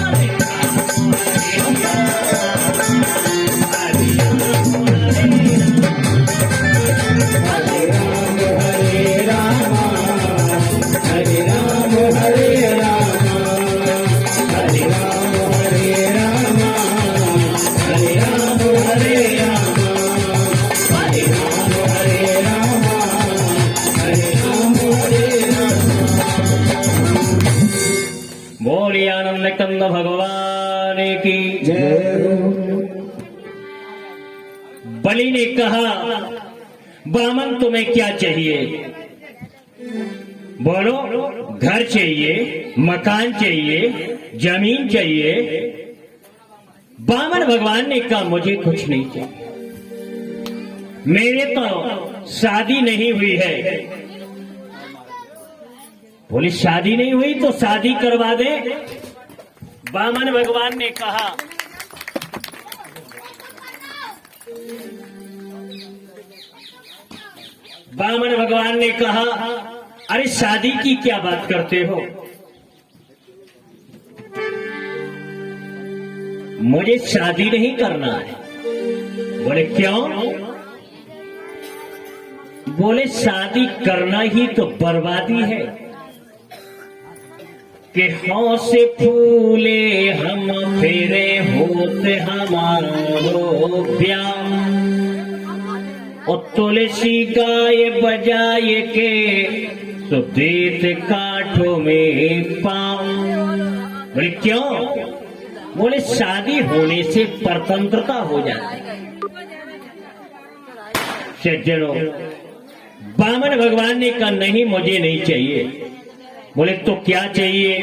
B: हरे कृष्ण,
A: हरे
B: हरे राम, हरे राम, हरे राम, हरे राम, हरे राम, हरे राम, हरे राम, हरे राम, हरे राम, हरे राम, हरे राम।
A: बोलिए आनंद कंद भगवान की। बलि ने कहा बामन तुम्हें क्या चाहिए? बोलो, घर चाहिए, मकान चाहिए, जमीन चाहिए? बामन भगवान ने कहा मुझे कुछ नहीं चाहिए, मेरे तो शादी नहीं हुई है। बोले शादी नहीं हुई तो शादी करवा दे। बामन भगवान ने कहा बामन भगवान ने कहा अरे शादी की क्या बात करते हो, मुझे शादी नहीं करना है। बोले क्यों? बोले शादी करना ही तो बर्बादी है कि हों से फूले हम फेरे होते हमारो ब्याह, और तुलसी गाय बजाए के तो देत काठों में पाँव। बोले क्यों? बोले शादी होने से परतंत्रता हो जाती है। सज्जनों, बामन भगवान ने कहा नहीं मुझे नहीं चाहिए। बोले तो क्या चाहिए?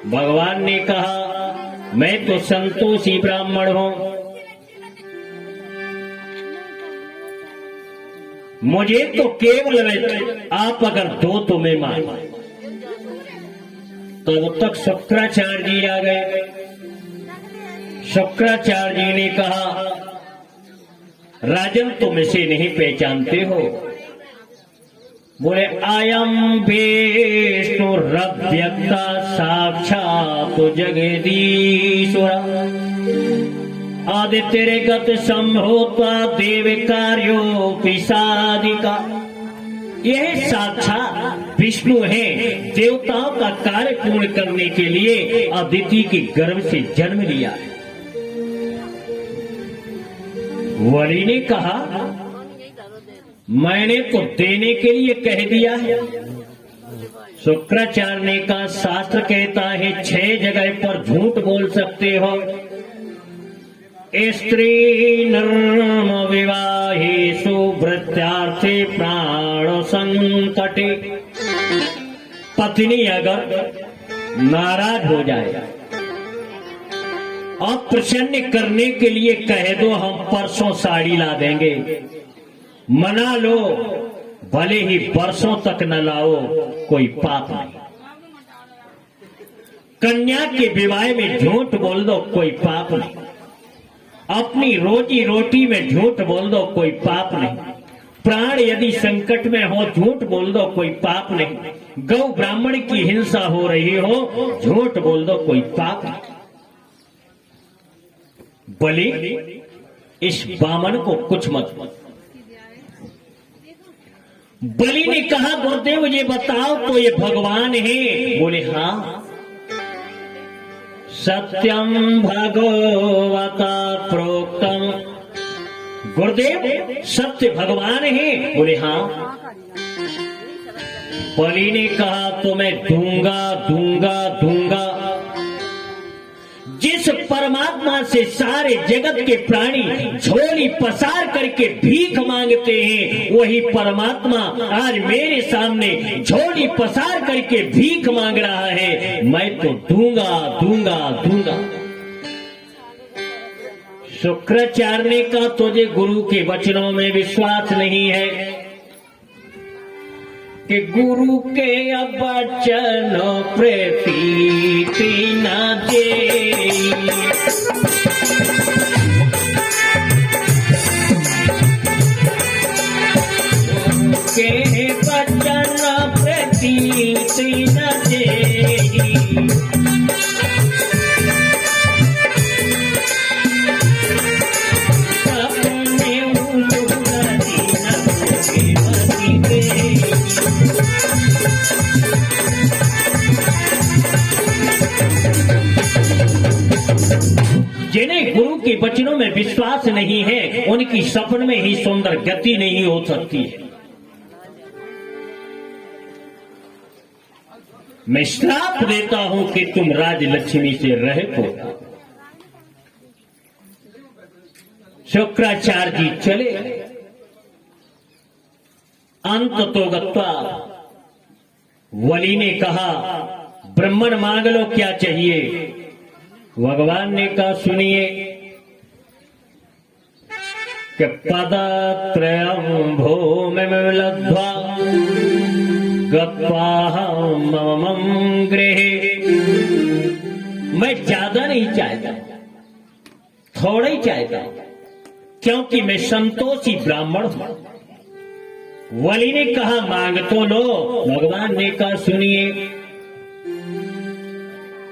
A: भगवान ने कहा मैं तो संतोषी ब्राह्मण हूं, मुझे तो केवल आप अगर दो तो मैं मान। तब तक शुक्राचार्य जी आ गए। शुक्राचार्य जी ने कहा राजन तुम इसे नहीं पहचानते हो? बोले आयम विष्णुरव्यक्ता साक्षात जगदीश्वर, आदित्य गत संभूता देव कार्योपि साधिका। यह साक्षात विष्णु है, देवताओं का कार्य पूर्ण करने के लिए अदिति के गर्भ से जन्म लिया है। वली ने कहा मैंने तो देने के लिए कह दिया है। शुक्राचार्य का शास्त्र कहता है 6 जगह पर झूठ बोल सकते हो। स्त्री नर्म विवाहेषु भृत्यार्थे प्राण संकटे। पत्नी अगर नाराज हो जाए और प्रसन्न करने के लिए कह दो हम परसों साड़ी ला देंगे, मना लो, भले ही बरसों तक न लाओ, कोई पाप नहीं। कन्या के विवाह में झूठ बोल दो, कोई पाप नहीं। अपनी रोजी रोटी में झूठ बोल दो, कोई पाप नहीं। प्राण यदि संकट में हो, झूठ बोल दो, कोई पाप नहीं। गौ ब्राह्मण की हिंसा हो रही हो, झूठ बोल दो, कोई पाप नहीं। बलि इस बामन को कुछ मत। बलि ने कहा गुरुदेव ये बताओ तो ये भगवान है? बोले हाँ। सत्यम भगवता प्रोक्तम। गुरुदेव सत्य भगवान है? बोले हाँ। बलि ने कहा तो मैं दूंगा दूंगा दूंगा। जिस परमात्मा से सारे जगत के प्राणी झोली पसार करके भीख मांगते हैं, वही परमात्मा आज मेरे सामने झोली पसार करके भीख मांग रहा है। मैं तो दूंगा दूंगा दूंगा। शुक्राचार्य का तुझे गुरु के वचनों में विश्वास नहीं है कि गुरु के वचन प्रीति न दे। के वचन प्रीति न दे। अपने जिन्हें गुरु के वचनों में विश्वास नहीं है, उनकी सपन में ही सुंदर गति नहीं हो सकती है। मैं श्राप देता हूं कि तुम राजलक्ष्मी से रहित हो। शुक्राचार्य जी चले। अंत तो गत्वा वली ने कहा ब्राह्मण मांग लो क्या चाहिए। भगवान ने कहा सुनिए कि पदत्रयं भूमि लब्ध्वा गत्वाहं मम गृहे। मैं ज्यादा नहीं चाहता, थोड़ा ही चाहता, क्योंकि मैं संतोषी ब्राह्मण हूं। वली ने कहा मांग तो लो। भगवान ने कहा सुनिए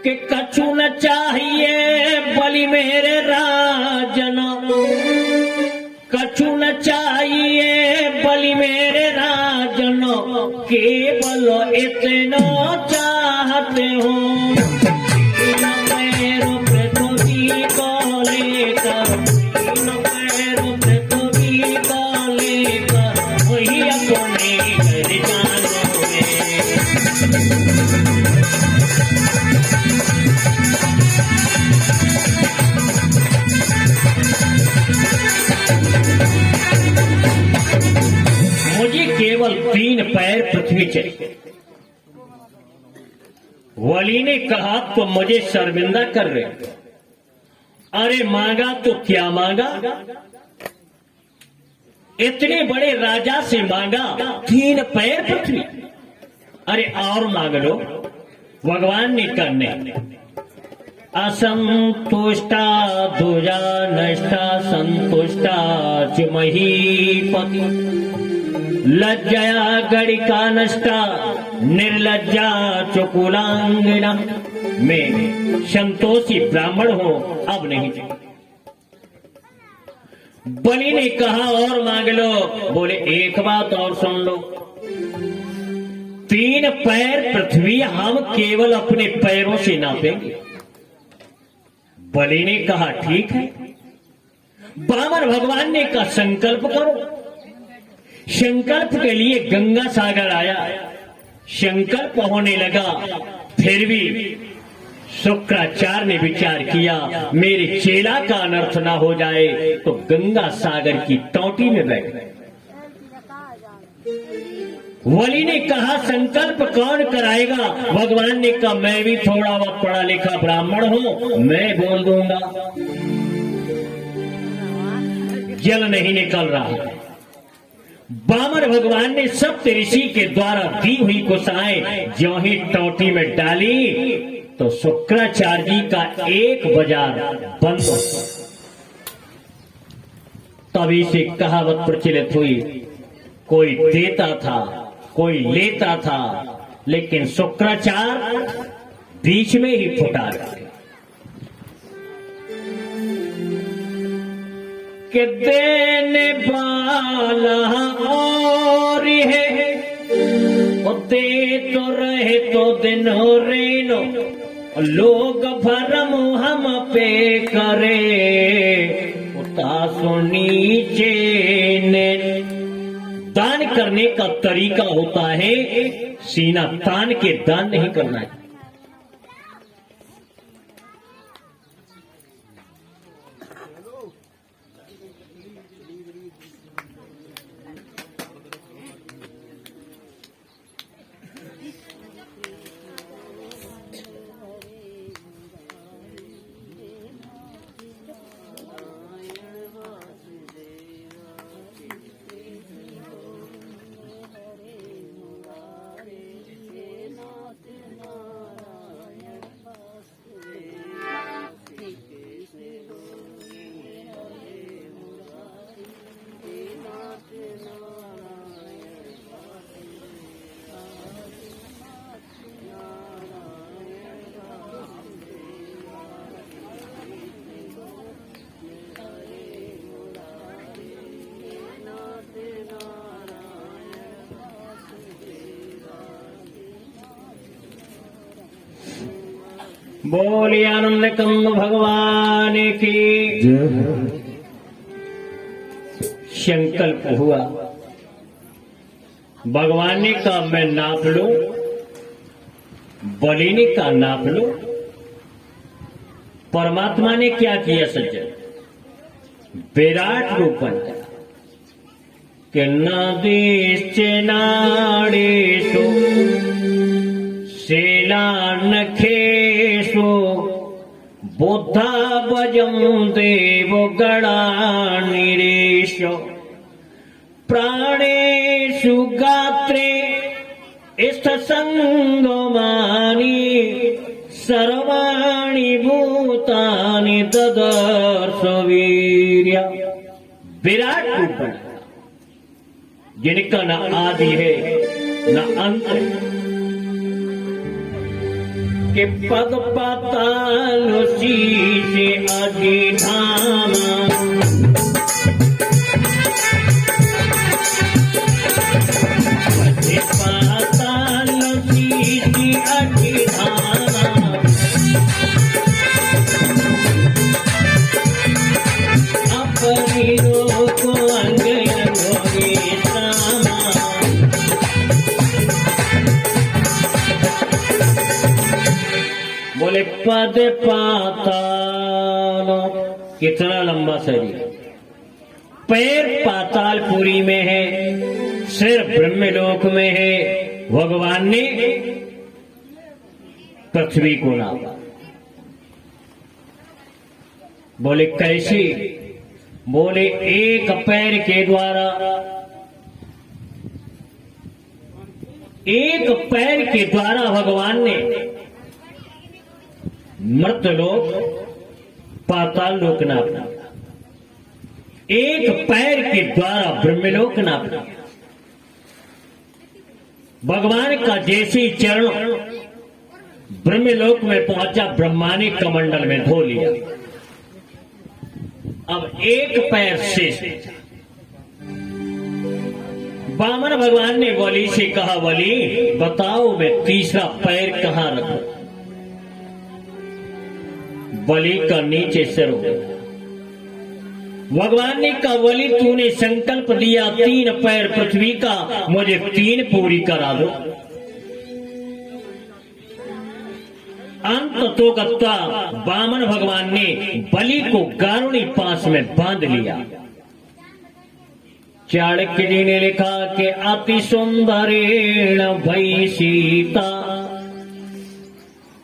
A: कि कछु न चाहिए बलि मेरे राजन, कछु न चाहिए बलि मेरे राजन, केवल इतना चाहते हो पैरों पे पृथ्वी को लेकर, पैरों पे पृथ्वी को लेकर वही अपने घर जानोगे। मुझे केवल 3 पैर पृथ्वी चाहिए। वली ने कहा तो मुझे शर्मिंदा कर रहे। अरे मांगा तो क्या मांगा, इतने बड़े राजा से मांगा 3 पैर पृथ्वी। अरे और मांग लो। भगवान ने करने असंतुष्टा दुजा नष्टा संतुष्टा च महीपति, लज्जया गणिका नष्टा निर्लज्जा चुकुलांगिना। मैं संतोषी ब्राह्मण हूं, अब नहीं। बलि ने कहा और मांग लो। बोले एक बात और सुन लो, 3 पैर पृथ्वी हम केवल अपने पैरों से नापेंगे। बलि ने कहा ठीक है। बामन भगवान ने कहा संकल्प करो। संकल्प के लिए गंगा सागर आया। संकल्प होने लगा। फिर भी शुक्राचार्य ने विचार किया, मेरे चेला का अनर्थ ना हो जाए, तो गंगा सागर की टोटी में बैठ गए। वली ने कहा, संकल्प कौन कराएगा? भगवान ने कहा, मैं भी थोड़ा बहुत पढ़ा लिखा ब्राह्मण हूं, मैं बोल दूंगा। जल नहीं निकल रहा। वामन भगवान ने सप्त ऋषि के द्वारा दी हुई कुशाएं ज्यों ही टोटी में डाली तो शुक्राचार्य जी का एक बाजार बंद हो। तभी से कहावत प्रचलित हुई, कोई देता था कोई लेता था, लेकिन शुक्राचार्य बीच में ही फुटा गए। कि देने वाला और है, दे तो रहे तो दिन रेनो, लोग भरम हम पे करे, उतासो नीचे ने। दान करने का तरीका होता है, सीना तान के दान नहीं करना है। बोलिए आनंद कंद भगवान की। संकल्प हुआ, भगवान ने कहा मैं नाप लूं, बलि ने कहा नाप लो। परमात्मा ने क्या किया सज्जन? विराट रूप बनाया कि नदीश्च नाड़ेषु सेलानखेषु बुद्धा भजं देवो गणानिरेश प्राणेषु गात्रे स्थसंगमानि सर्वाणि भूतानि ददर्श वीर्य। विराट रूप जिनका न आदि है न अंत है, कि पद पाताल शीशे अधिधामा पाताल शीशे अधिधामा अपनी को अंग अंगोगे सामा। बोले पद पाताल, कितना लंबा शरीर, पैर पातालपुरी में है, सिर ब्रह्मलोक में है। भगवान ने पृथ्वी को नापा। बोले कैसे? बोले एक पैर के द्वारा, एक पैर के द्वारा भगवान ने मर्त्यलोक पाताल लोक नापा, एक पैर के द्वारा ब्रह्मलोक नापा। भगवान का जैसे ही चरण ब्रह्मलोक में पहुंचा, ब्रह्मा ने कमंडल में धो लिया। अब एक पैर शेष। वामन भगवान ने बलि से कहा, बलि बताओ मैं तीसरा पैर कहां रखूं? बलि का नीचे सिर हो गया। भगवान ने कहा, बलि तूने संकल्प दिया 3 पैर पृथ्वी का, मुझे 3 पूरी करा दो। अंत तो गत्ता वामन भगवान ने बलि को गारुणी पास में बांध लिया। चाणक्य जी ने लिखा कि अति सुंदरेण भई सीता,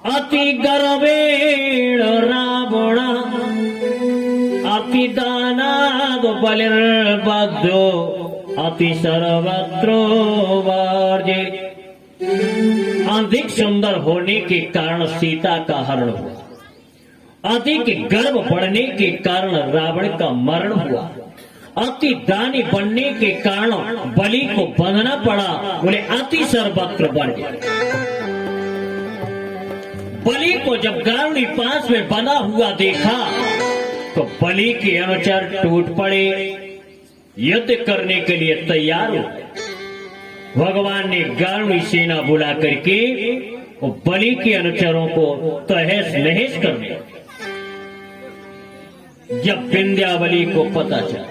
A: अति गर्वेण रावण, अति दानाद बलिर्बद्धो, अति सर्वत्र वर्जे। अधिक सुंदर होने के कारण सीता का हरण हुआ, अधिक गर्व बढ़ने के कारण रावण का मरण हुआ, अति दानी बनने के कारण बलि को बंधना पड़ा। बोले अति सर्वत्र वर्ज। बलि को जब गारुणी पास में बंधा हुआ देखा तो बलि के अनुचर टूट पड़े, युद्ध करने के लिए तैयार हो। भगवान ने गारुणी सेना बुला करके वो बलि के अनुचरों को तहस नहस कर दिया। जब विंध्यावली को पता चला,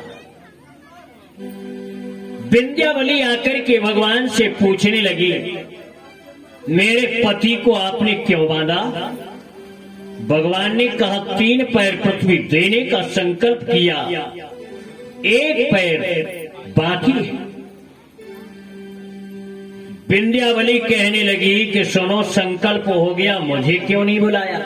A: विंध्यावली आकर के भगवान से पूछने लगी, मेरे पति को आपने क्यों बांधा? भगवान ने कहा 3 पैर पृथ्वी देने का संकल्प किया, 1 पैर बाकी है। विंध्यावली कहने लगी कि सुनो, संकल्प हो गया, मुझे क्यों नहीं बुलाया?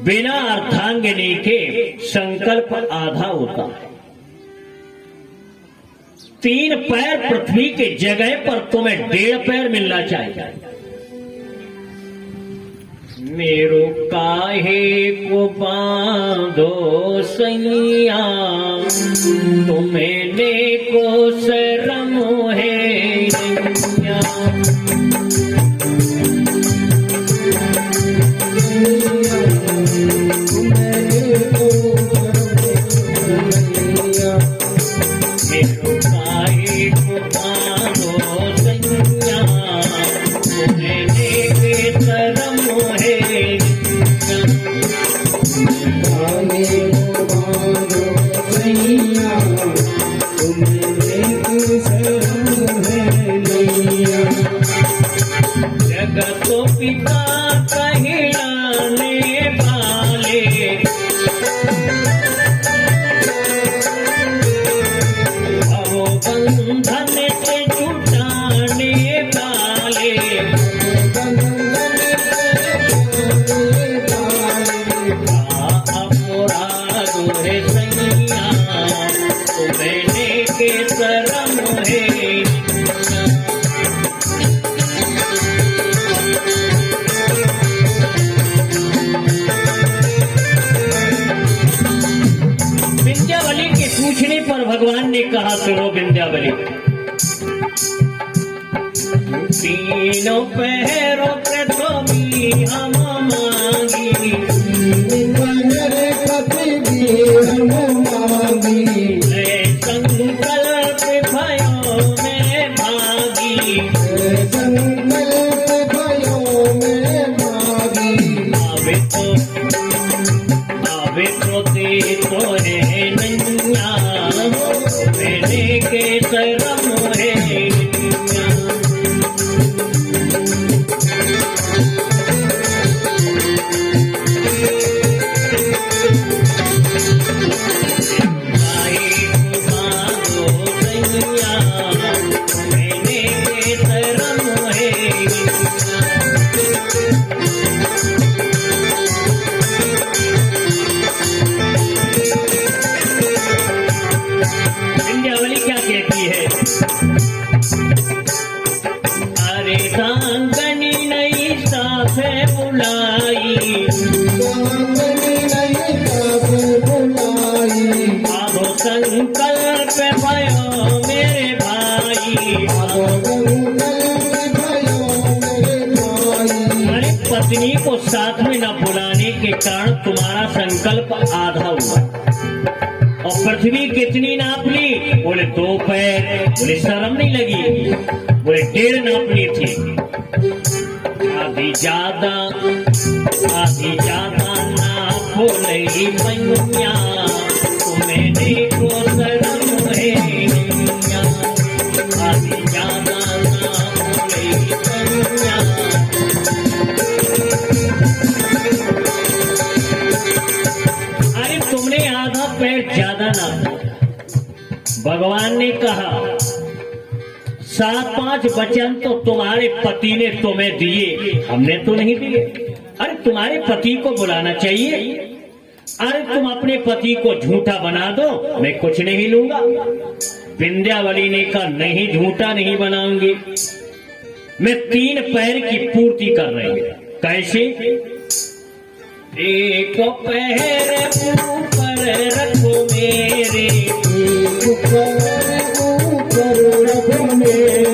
A: बिना अर्धांगिनी के संकल्प आधा होता है। 3 पैर पृथ्वी के जगह पर तुम्हें 1.5 पैर मिलना चाहिए। मेरो काहे को बांधो सैया, तुम्हें को शरम है नैया। मेरो काहे को बांधो सैया, तुम्हें के शरम है जगत पिता कहलाने वाले, भव बंधन से छुटाने वाले, अपराध है सैया, तुम्हें के शरम है। विंध्यावली के पूछने पर भगवान ने कहा, सुनो विंध्यावली, 3 पैरों पृथ्वी हम मांगी, संकल्प भयो में भागी, आवे तो दे तो है नैया, मेरे के शरम है नैया। विंध्यावली क्या कहती है? अरे सांगनी नहीं साफे बुलाई, आधो संकल्प भयो मेरे भाई। अरे पत्नी को साथ में न बुलाने के कारण तुम्हारा संकल्प आधा हुआ। और पृथ्वी कितनी नाप ली? बोले 2 पैर। बोले शर्म नहीं लगी? बोले 1.5 नापनी थी। आधी ज्यादा नापो नहीं मैया, तुम्हें देखो शर्म है नैया। आधी ज्यादा नापो नहीं मैया, भगवान ने कहा 7-5 वचन तो तुम्हारे पति ने तुम्हें दिए, हमने तो नहीं दिए। अरे तुम्हारे पति को बुलाना चाहिए। अरे तुम अपने पति को झूठा बना दो, मैं कुछ नहीं लूंगा। विंध्यावली ने कहा नहीं, झूठा नहीं बनाऊंगी, मैं 3 पैर की पूर्ति कर रही हूं। कैसे? एक पैर ऊपर रखो मेरे,
B: ऊपर रखो मेरे,